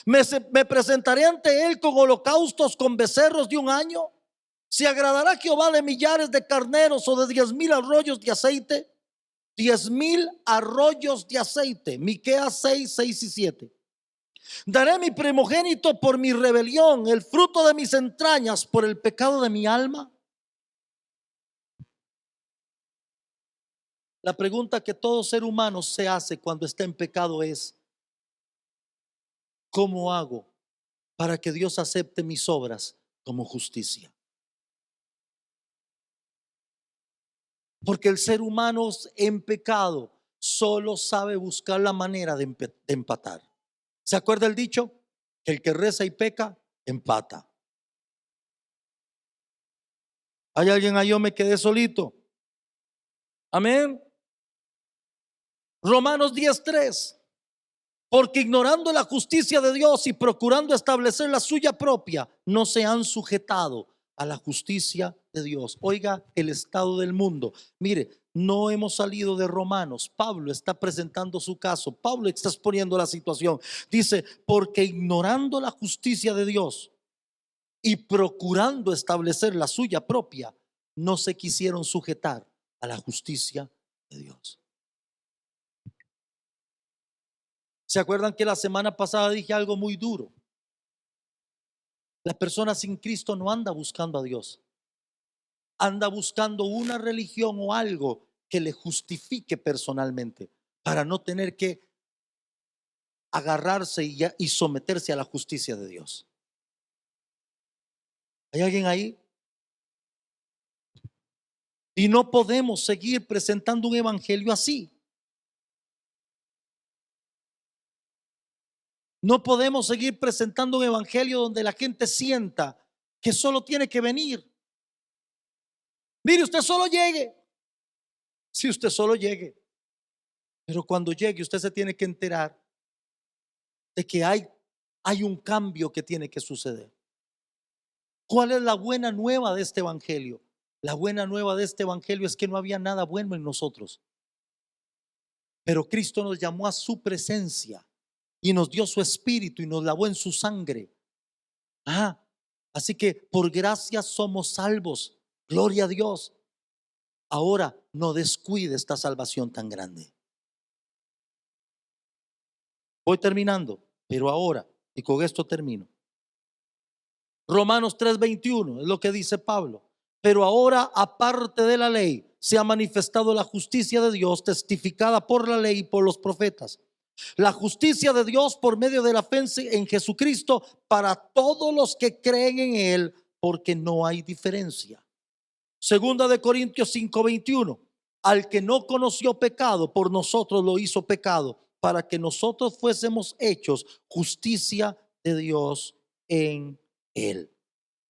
Me presentaré ante él con holocaustos, con becerros de un año. ¿Se agradará Jehová de millares de carneros o de 10,000 arroyos de aceite? 10,000 arroyos de aceite. Miqueas 6, 6 y 7. Daré mi primogénito por mi rebelión, el fruto de mis entrañas por el pecado de mi alma. La pregunta que todo ser humano se hace cuando está en pecado es: ¿cómo hago para que Dios acepte mis obras como justicia? Porque el ser humano en pecado solo sabe buscar la manera de empatar. ¿Se acuerda el dicho? Que el que reza y peca, empata. ¿Hay alguien ahí? Yo me quedé solito. Amén. Romanos 10:3. Porque ignorando la justicia de Dios y procurando establecer la suya propia, no se han sujetado a la justicia de Dios. Oiga el estado del mundo. Mire, no hemos salido de Romanos. Pablo está presentando su caso. Pablo está exponiendo la situación. Dice, porque ignorando la justicia de Dios y procurando establecer la suya propia, no se quisieron sujetar a la justicia de Dios. ¿Se acuerdan que la semana pasada dije algo muy duro? La persona sin Cristo no anda buscando a Dios, anda buscando una religión o algo que le justifique personalmente para no tener que agarrarse y someterse a la justicia de Dios. ¿Hay alguien ahí? Y no podemos seguir presentando un evangelio así. No podemos seguir presentando un evangelio donde la gente sienta que solo tiene que venir. Mire, usted solo llegue. Si usted solo llegue. Pero cuando llegue, usted se tiene que enterar de que hay un cambio que tiene que suceder. ¿Cuál es la buena nueva de este evangelio? La buena nueva de este evangelio es que no había nada bueno en nosotros, pero Cristo nos llamó a su presencia y nos dio su espíritu y nos lavó en su sangre. Ah, así que por gracia somos salvos. Gloria a Dios. Ahora no descuide esta salvación tan grande. Voy terminando, pero ahora, y con esto termino. Romanos 3:21 es lo que dice Pablo. Pero ahora, aparte de la ley, se ha manifestado la justicia de Dios, testificada por la ley y por los profetas. La justicia de Dios por medio de la fe en Jesucristo para todos los que creen en Él, porque no hay diferencia. Segunda de Corintios 5:21. Al que no conoció pecado, por nosotros lo hizo pecado, para que nosotros fuésemos hechos justicia de Dios en Él.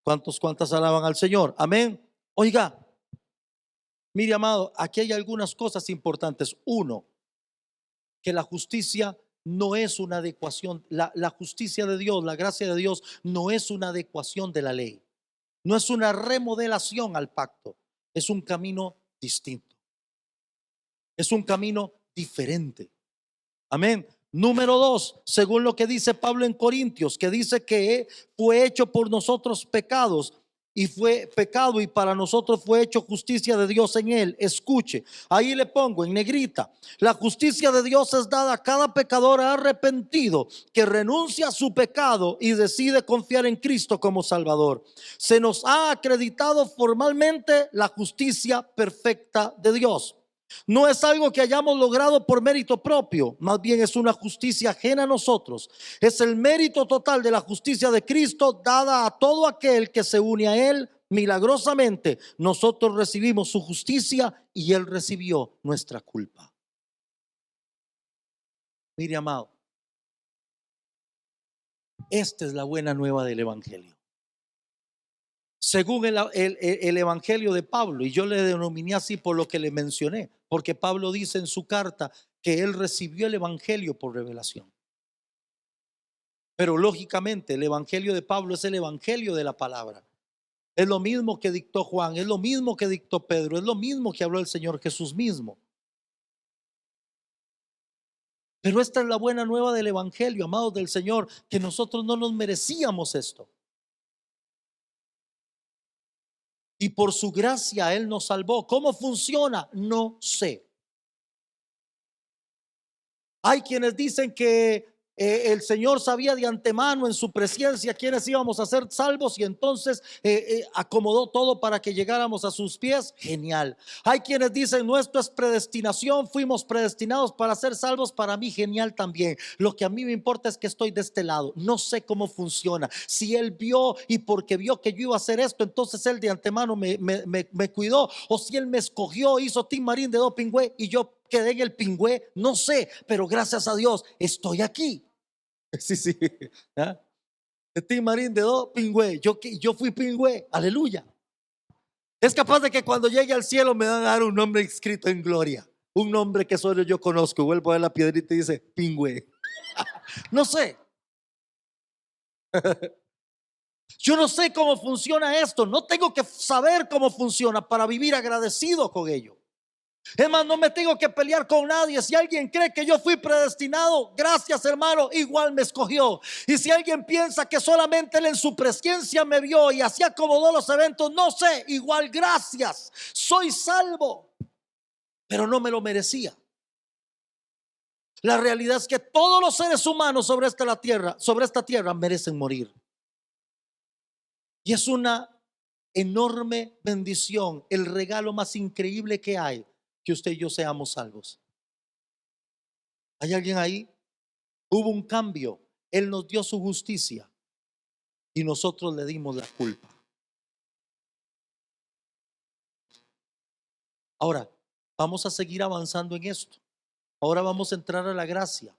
¿Cuántas alaban al Señor? Amén. Oiga, mire, amado, aquí hay algunas cosas importantes. Uno, que la justicia no es una adecuación. La justicia de Dios, la gracia de Dios, no es una adecuación de la ley. No es una remodelación al pacto. Es un camino distinto. Es un camino diferente. Amén. Número dos, según lo que dice Pablo en Corintios, que dice que fue hecho por nosotros pecados y fue pecado y para nosotros fue hecho justicia de Dios en él. Escuche, ahí le pongo en negrita: la justicia de Dios es dada a cada pecador arrepentido que renuncia a su pecado y decide confiar en Cristo como Salvador. Se nos ha acreditado formalmente la justicia perfecta de Dios. No es algo que hayamos logrado por mérito propio, más bien es una justicia ajena a nosotros. Es el mérito total de la justicia de Cristo dada a todo aquel que se une a Él milagrosamente. Nosotros recibimos su justicia y Él recibió nuestra culpa. Mire, amado, esta es la buena nueva del Evangelio. Según el Evangelio de Pablo, y yo le denominé así por lo que le mencioné, porque Pablo dice en su carta que él recibió el Evangelio por revelación. Pero lógicamente el Evangelio de Pablo es el Evangelio de la palabra. Es lo mismo que dictó Juan, es lo mismo que dictó Pedro, es lo mismo que habló el Señor Jesús mismo. Pero esta es la buena nueva del Evangelio, amados del Señor, que nosotros no nos merecíamos esto. Y por su gracia Él nos salvó. ¿Cómo funciona? No sé. Hay quienes dicen que el Señor sabía de antemano en su presencia quiénes íbamos a ser salvos y entonces acomodó todo para que llegáramos a sus pies. Genial. Hay quienes dicen no, esto es predestinación, fuimos predestinados para ser salvos. Para mí genial también. Lo que a mí me importa es que estoy de este lado. No sé cómo funciona. Si Él vio y porque vio que yo iba a hacer esto, entonces Él de antemano me cuidó, o si Él me escogió, hizo Tim Marín de Do Pingüe y yo quedé en el pingüe, no sé, pero gracias a Dios estoy aquí. Sí, sí. ¿Ah? Tim Marín de Do Pingüe, yo fui pingüe, aleluya. Es capaz de que cuando llegue al cielo me van a dar un nombre escrito en gloria, un nombre que solo yo conozco. Vuelvo a ver la piedrita y dice pingüe. No sé. Yo no sé cómo funciona esto. No tengo que saber cómo funciona para vivir agradecido con ello. Es más, no me tengo que pelear con nadie. Si alguien cree que yo fui predestinado, gracias, hermano, igual me escogió. Y si alguien piensa que solamente Él en su presencia me vio y así acomodó los eventos, no sé, igual gracias, soy salvo, pero no me lo merecía. La realidad es que todos los seres humanos sobre esta tierra merecen morir. Y es una enorme bendición, el regalo más increíble que hay, que usted y yo seamos salvos. ¿Hay alguien ahí? Hubo un cambio. Él nos dio su justicia y nosotros le dimos la culpa. Ahora, vamos a seguir avanzando en esto. Ahora vamos a entrar a la gracia.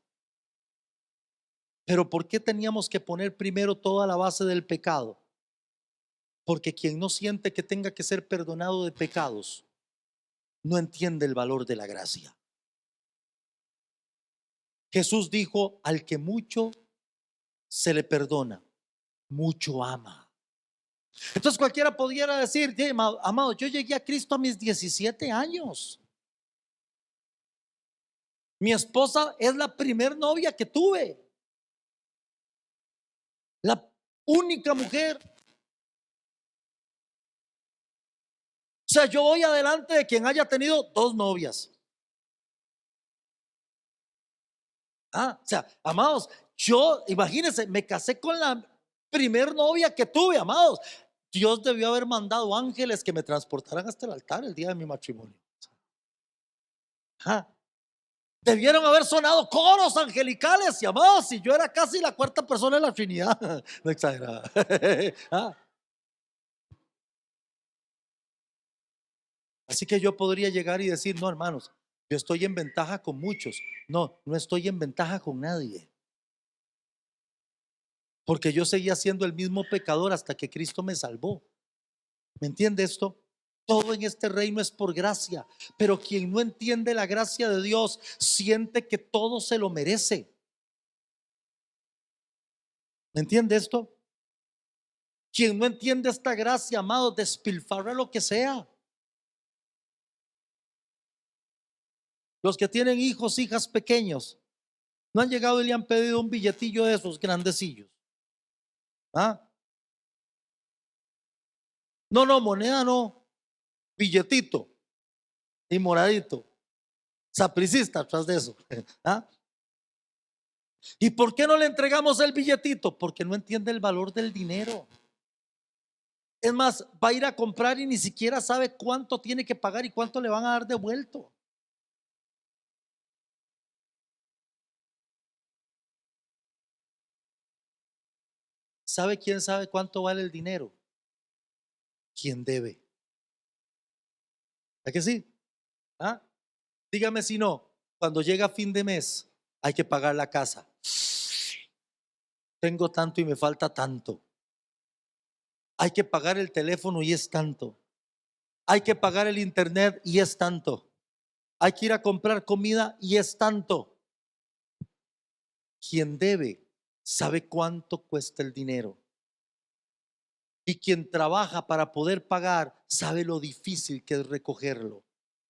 Pero ¿por qué teníamos que poner primero toda la base del pecado? Porque quien no siente que tenga que ser perdonado de pecados, no entiende el valor de la gracia. Jesús dijo, al que mucho se le perdona, mucho ama. Entonces cualquiera pudiera decir, amado, yo llegué a Cristo a mis 17 años. Mi esposa es la primer novia que tuve. La única mujer. O sea, yo voy adelante de quien haya tenido 2 novias. O sea, amados, yo, imagínense, me casé con la primer novia que tuve, amados. Dios debió haber mandado ángeles que me transportaran hasta el altar el día de mi matrimonio. Ah, debieron haber sonado coros angelicales y amados, si yo era casi la cuarta persona de la Trinidad. No exageraba. Así que yo podría llegar y decir, no, hermanos, yo estoy en ventaja con muchos. No, no estoy en ventaja con nadie. Porque yo seguía siendo el mismo pecador hasta que Cristo me salvó. ¿Me entiende esto? Todo en este reino es por gracia, pero quien no entiende la gracia de Dios siente que todo se lo merece. ¿Me entiende esto? Quien no entiende esta gracia, amado, despilfarra lo que sea. Los que tienen hijos, hijas pequeños, no han llegado y le han pedido un billetillo de esos grandecillos. ¿Ah? No, no, moneda no, billetito y moradito. Sapricista atrás de eso. ¿Ah? ¿Y por qué no le entregamos el billetito? Porque no entiende el valor del dinero. Es más, va a ir a comprar y ni siquiera sabe cuánto tiene que pagar y cuánto le van a dar devuelto. ¿Sabe quién sabe cuánto vale el dinero? ¿Quién debe? ¿Es que sí? ¿Ah? Dígame si no, cuando llega fin de mes hay que pagar la casa. Tengo tanto y me falta tanto. Hay que pagar el teléfono y es tanto. Hay que pagar el internet y es tanto. Hay que ir a comprar comida y es tanto. Quien debe sabe cuánto cuesta el dinero. Y quien trabaja para poder pagar sabe lo difícil que es recogerlo.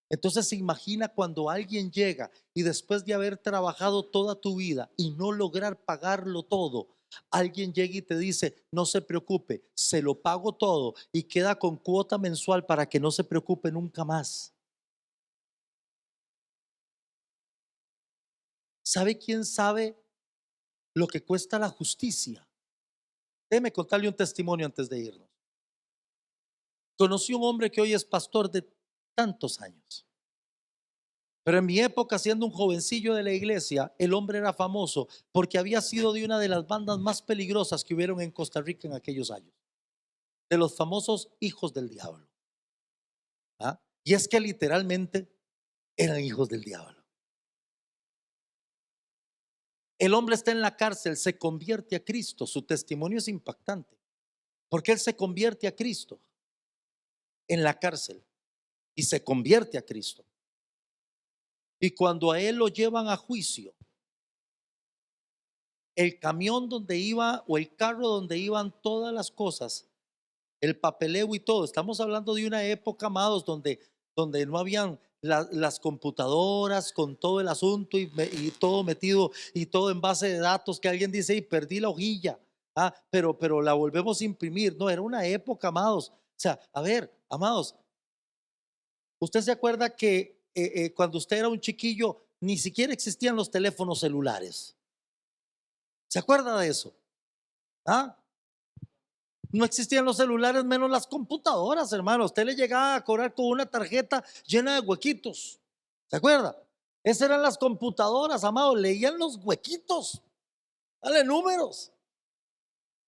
Entonces se imagina cuando alguien llega y después de haber trabajado toda tu vida y no lograr pagarlo todo, alguien llega y te dice, no se preocupe, se lo pago todo y queda con cuota mensual para que no se preocupe nunca más. ¿Sabe quién sabe lo que cuesta la justicia? Déjeme contarle un testimonio antes de irnos. Conocí un hombre que hoy es pastor de tantos años. Pero en mi época, siendo un jovencillo de la iglesia, el hombre era famoso porque había sido de una de las bandas más peligrosas que hubieron en Costa Rica en aquellos años, de los famosos hijos del diablo. Y es que literalmente eran hijos del diablo. El hombre está en la cárcel, se convierte a Cristo. Su testimonio es impactante porque él se convierte a Cristo en la cárcel y se convierte a Cristo. Y cuando a él lo llevan a juicio, el camión donde iba o el carro donde iban todas las cosas, el papeleo y todo, estamos hablando de una época, amados, donde no habían las computadoras con todo el asunto y todo metido y todo en base de datos que alguien dice y perdí la hojilla, pero la volvemos a imprimir. No, era una época, amados. O sea, a ver, amados, usted se acuerda que cuando usted era un chiquillo ni siquiera existían los teléfonos celulares. ¿Se acuerda de eso? ¿Ah? No existían los celulares, menos las computadoras, hermano. Usted le llegaba a cobrar con una tarjeta llena de huequitos. ¿Se acuerda? Esas eran las computadoras, amado. Leían los huequitos. Dale números.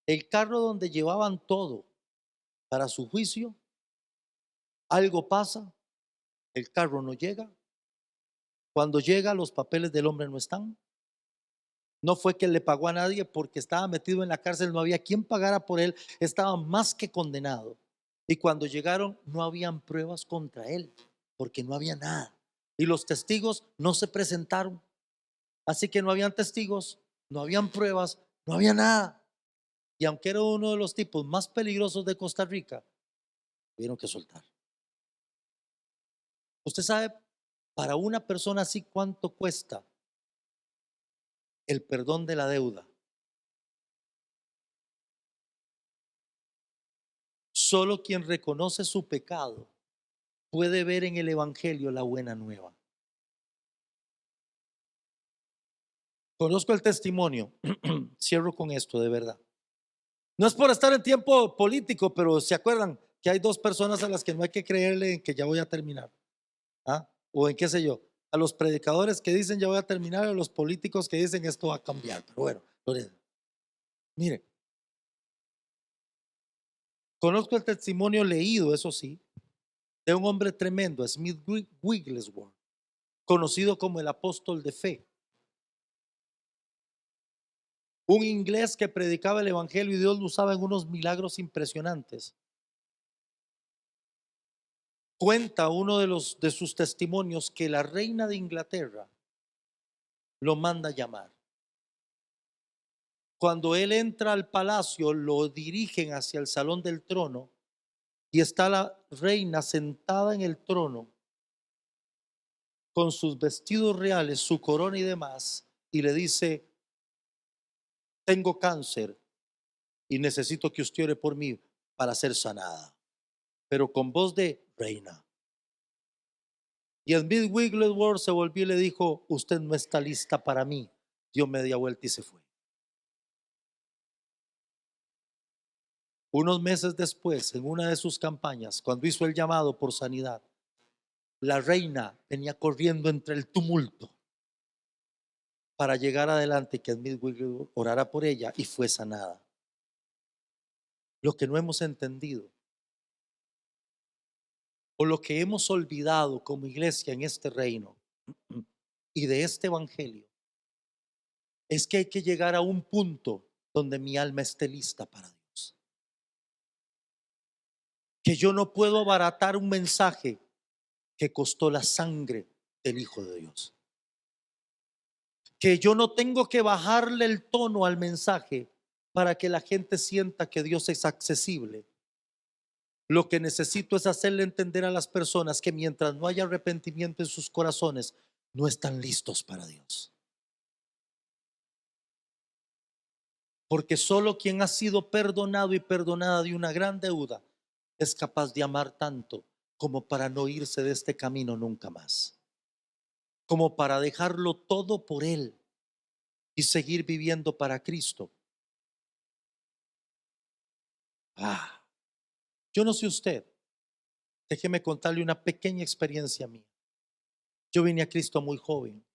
El carro donde llevaban todo para su juicio, algo pasa, el carro no llega. Cuando llega, los papeles del hombre no están. No fue que le pagó a nadie porque estaba metido en la cárcel, no había quien pagara por él, estaba más que condenado. Y cuando llegaron no habían pruebas contra él, porque no había nada. Y los testigos no se presentaron. Así que no habían testigos, no habían pruebas, no había nada. Y aunque era uno de los tipos más peligrosos de Costa Rica, tuvieron que soltar. Usted sabe, para una persona así, ¿cuánto cuesta el perdón de la deuda? Solo quien reconoce su pecado puede ver en el Evangelio la buena nueva. Conozco el testimonio, cierro con esto de verdad. No es por estar en tiempo político, pero se acuerdan que hay dos personas a las que no hay que creerle en que ya voy a terminar. ¿Ah? O en qué sé yo, a los predicadores que dicen ya voy a terminar, a los políticos que dicen esto va a cambiar. Pero bueno, mire, conozco el testimonio leído, eso sí, de un hombre tremendo, Smith Wigglesworth, conocido como el apóstol de fe. Un inglés que predicaba el evangelio y Dios lo usaba en unos milagros impresionantes. Cuenta uno de sus testimonios que la reina de Inglaterra lo manda a llamar. Cuando él entra al palacio, lo dirigen hacia el salón del trono y está la reina sentada en el trono con sus vestidos reales, su corona y demás, y le dice: tengo cáncer y necesito que usted ore por mí para ser sanada, pero con voz de reina. Y Smith Wigglesworth se volvió y le dijo: usted no está lista para mí. Dio media vuelta y se fue. Unos meses después, en una de sus campañas, cuando hizo el llamado por sanidad, la reina venía corriendo entre el tumulto para llegar adelante y que Smith Wigglesworth orara por ella y fue sanada. Lo que no hemos entendido o lo que hemos olvidado como iglesia en este reino y de este evangelio es que hay que llegar a un punto donde mi alma esté lista para Dios. Que yo no puedo abaratar un mensaje que costó la sangre del Hijo de Dios. Que yo no tengo que bajarle el tono al mensaje para que la gente sienta que Dios es accesible. Lo que necesito es hacerle entender a las personas que mientras no haya arrepentimiento en sus corazones, no están listos para Dios. Porque solo quien ha sido perdonado y perdonada de una gran deuda es capaz de amar tanto como para no irse de este camino nunca más. Como para dejarlo todo por Él y seguir viviendo para Cristo. Yo no sé usted, déjeme contarle una pequeña experiencia mía. Yo vine a Cristo muy joven.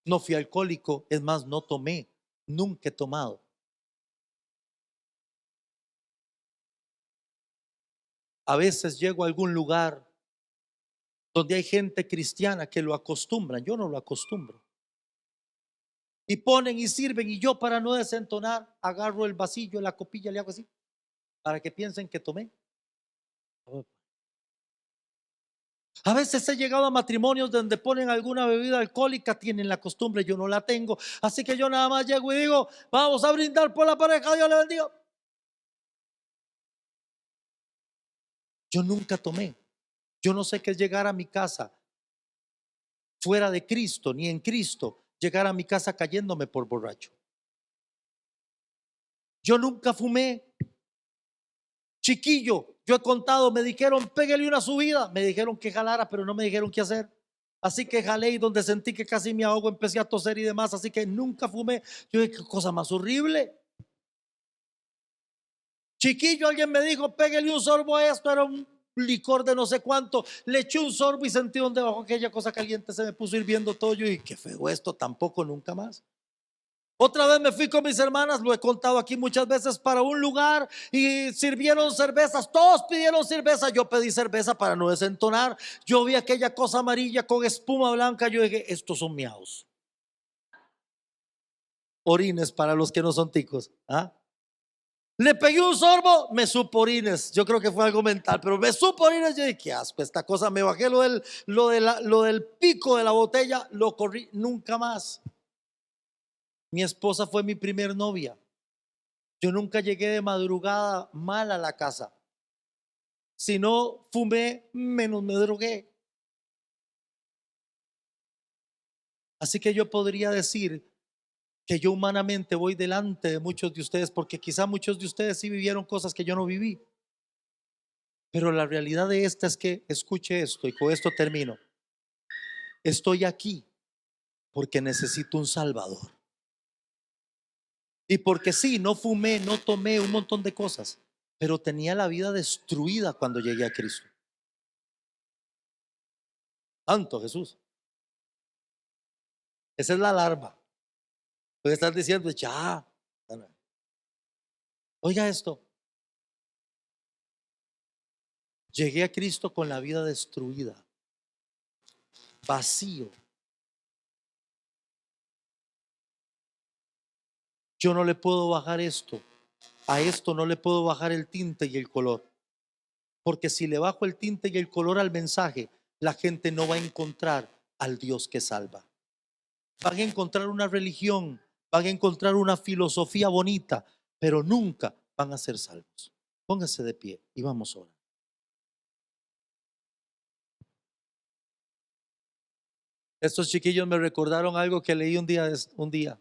No fui alcohólico, es más, no tomé, nunca he tomado. A veces llego a algún lugar donde hay gente cristiana que lo acostumbran, yo no lo acostumbro. Y ponen y sirven y yo, para no desentonar, agarro el vasillo, la copilla, le hago así, para que piensen que tomé. A veces he llegado a matrimonios donde ponen alguna bebida alcohólica, tienen la costumbre, yo no la tengo. Así que yo nada más llego y digo: vamos a brindar por la pareja, Dios le bendiga. Yo nunca tomé. Yo no sé qué es llegar a mi casa fuera de Cristo, ni en Cristo, llegar a mi casa cayéndome por borracho. Yo nunca fumé. Chiquillo, yo he contado, me dijeron: pégale una subida. Me dijeron que jalara, pero no me dijeron qué hacer. Así que jalé y donde sentí que casi me ahogo empecé a toser y demás. Así que nunca fumé. Yo dije: qué cosa más horrible. Chiquillo, alguien me dijo: pégale un sorbo a esto. Era un licor de no sé cuánto. Le eché un sorbo y sentí donde bajo aquella cosa caliente se me puso hirviendo todo. Yo dije: qué feo esto, tampoco, nunca más. Otra vez me fui con mis hermanas, lo he contado aquí muchas veces, para un lugar y sirvieron cervezas. Todos pidieron cerveza, yo pedí cerveza para no desentonar. Yo vi aquella cosa amarilla con espuma blanca, yo dije: estos son miados. orines para los que no son ticos. ¿Ah? Le pegué un sorbo, me supo orines. Yo creo que fue algo mental, pero me supo orines. Yo dije, qué asco esta cosa. Me bajé lo del pico de la botella, lo corrí nunca más. Mi esposa fue mi primer novia. Yo nunca llegué de madrugada mal a la casa. Si no fumé, menos me drogué. Así que yo podría decir que yo humanamente voy delante de muchos de ustedes, porque quizá muchos de ustedes sí vivieron cosas que yo no viví. Pero la realidad de esta es que, escuche esto y con esto termino. Estoy aquí porque necesito un Salvador. Y porque sí, no fumé, no tomé un montón de cosas, pero tenía la vida destruida cuando llegué a Cristo. Santo Jesús. Esa es la alarma. Puede estar diciendo, ya. Oiga esto. Llegué a Cristo con la vida destruida, vacío. Yo no le puedo bajar esto. A esto no le puedo bajar el tinte y el color. Porque si le bajo el tinte y el color al mensaje, la gente no va a encontrar al Dios que salva. Van a encontrar una religión, van a encontrar una filosofía bonita, pero nunca van a ser salvos. Póngase de pie y vamos a orar. Estos chiquillos me recordaron algo que leí un día.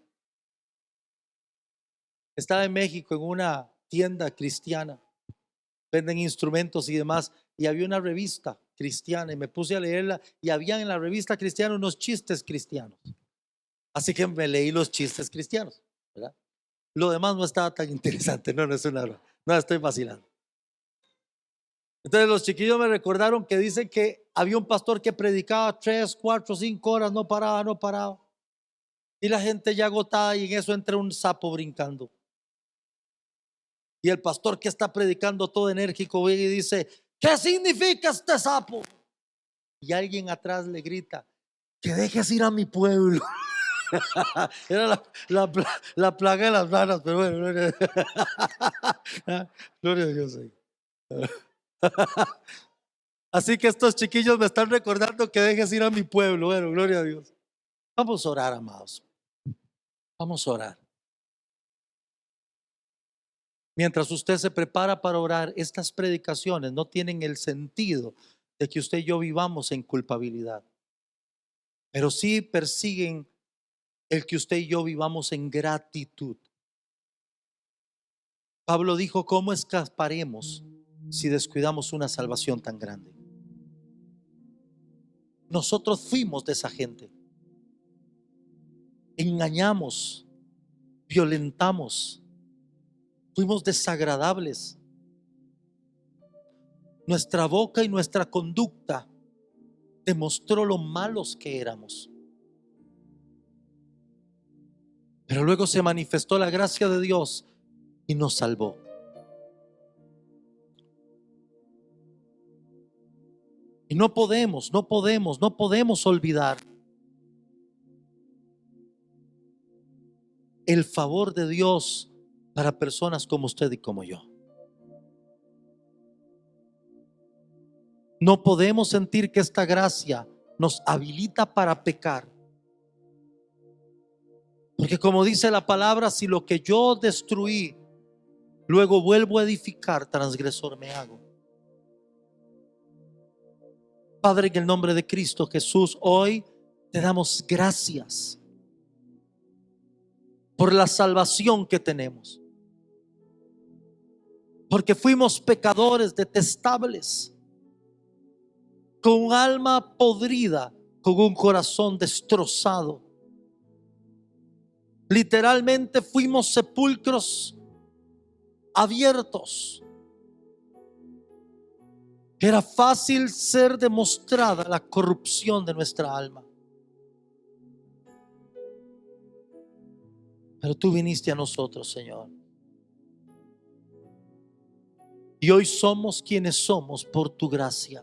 Estaba en México en una tienda cristiana, venden instrumentos y demás, y había una revista cristiana y me puse a leerla y había en la revista cristiana unos chistes cristianos. Así que me leí los chistes cristianos, ¿verdad? Lo demás no estaba tan interesante, no es una broma, no estoy vacilando. Entonces los chiquillos me recordaron que dicen que había un pastor que predicaba 3, 4, 5 horas, no paraba. Y la gente ya agotada y en eso entra un sapo brincando. Y el pastor que está predicando todo enérgico viene y dice, ¿qué significa este sapo? Y alguien atrás le grita, que dejes ir a mi pueblo. Era la plaga de las ranas, pero bueno, gloria a Dios. Así que estos chiquillos me están recordando que dejes ir a mi pueblo. Bueno, gloria a Dios. Vamos a orar, amados. Vamos a orar. Mientras usted se prepara para orar, estas predicaciones no tienen el sentido de que usted y yo vivamos en culpabilidad, pero sí persiguen el que usted y yo vivamos en gratitud. Pablo dijo, ¿cómo escaparemos si descuidamos una salvación tan grande? Nosotros fuimos de esa gente. Engañamos, violentamos, fuimos desagradables. Nuestra boca y nuestra conducta demostró lo malos que éramos. Pero luego se manifestó la gracia de Dios y nos salvó. Y no podemos olvidar el favor de Dios para personas como usted y como yo. No podemos sentir que esta gracia nos habilita para pecar. Porque como dice la palabra, si lo que yo destruí, luego vuelvo a edificar, transgresor me hago. Padre, en el nombre de Cristo Jesús, hoy te damos gracias por la salvación que tenemos. Porque fuimos pecadores detestables, con un alma podrida, con un corazón destrozado. Literalmente fuimos sepulcros abiertos. Era fácil ser demostrada la corrupción de nuestra alma. Pero tú viniste a nosotros, Señor. Y hoy somos quienes somos por tu gracia.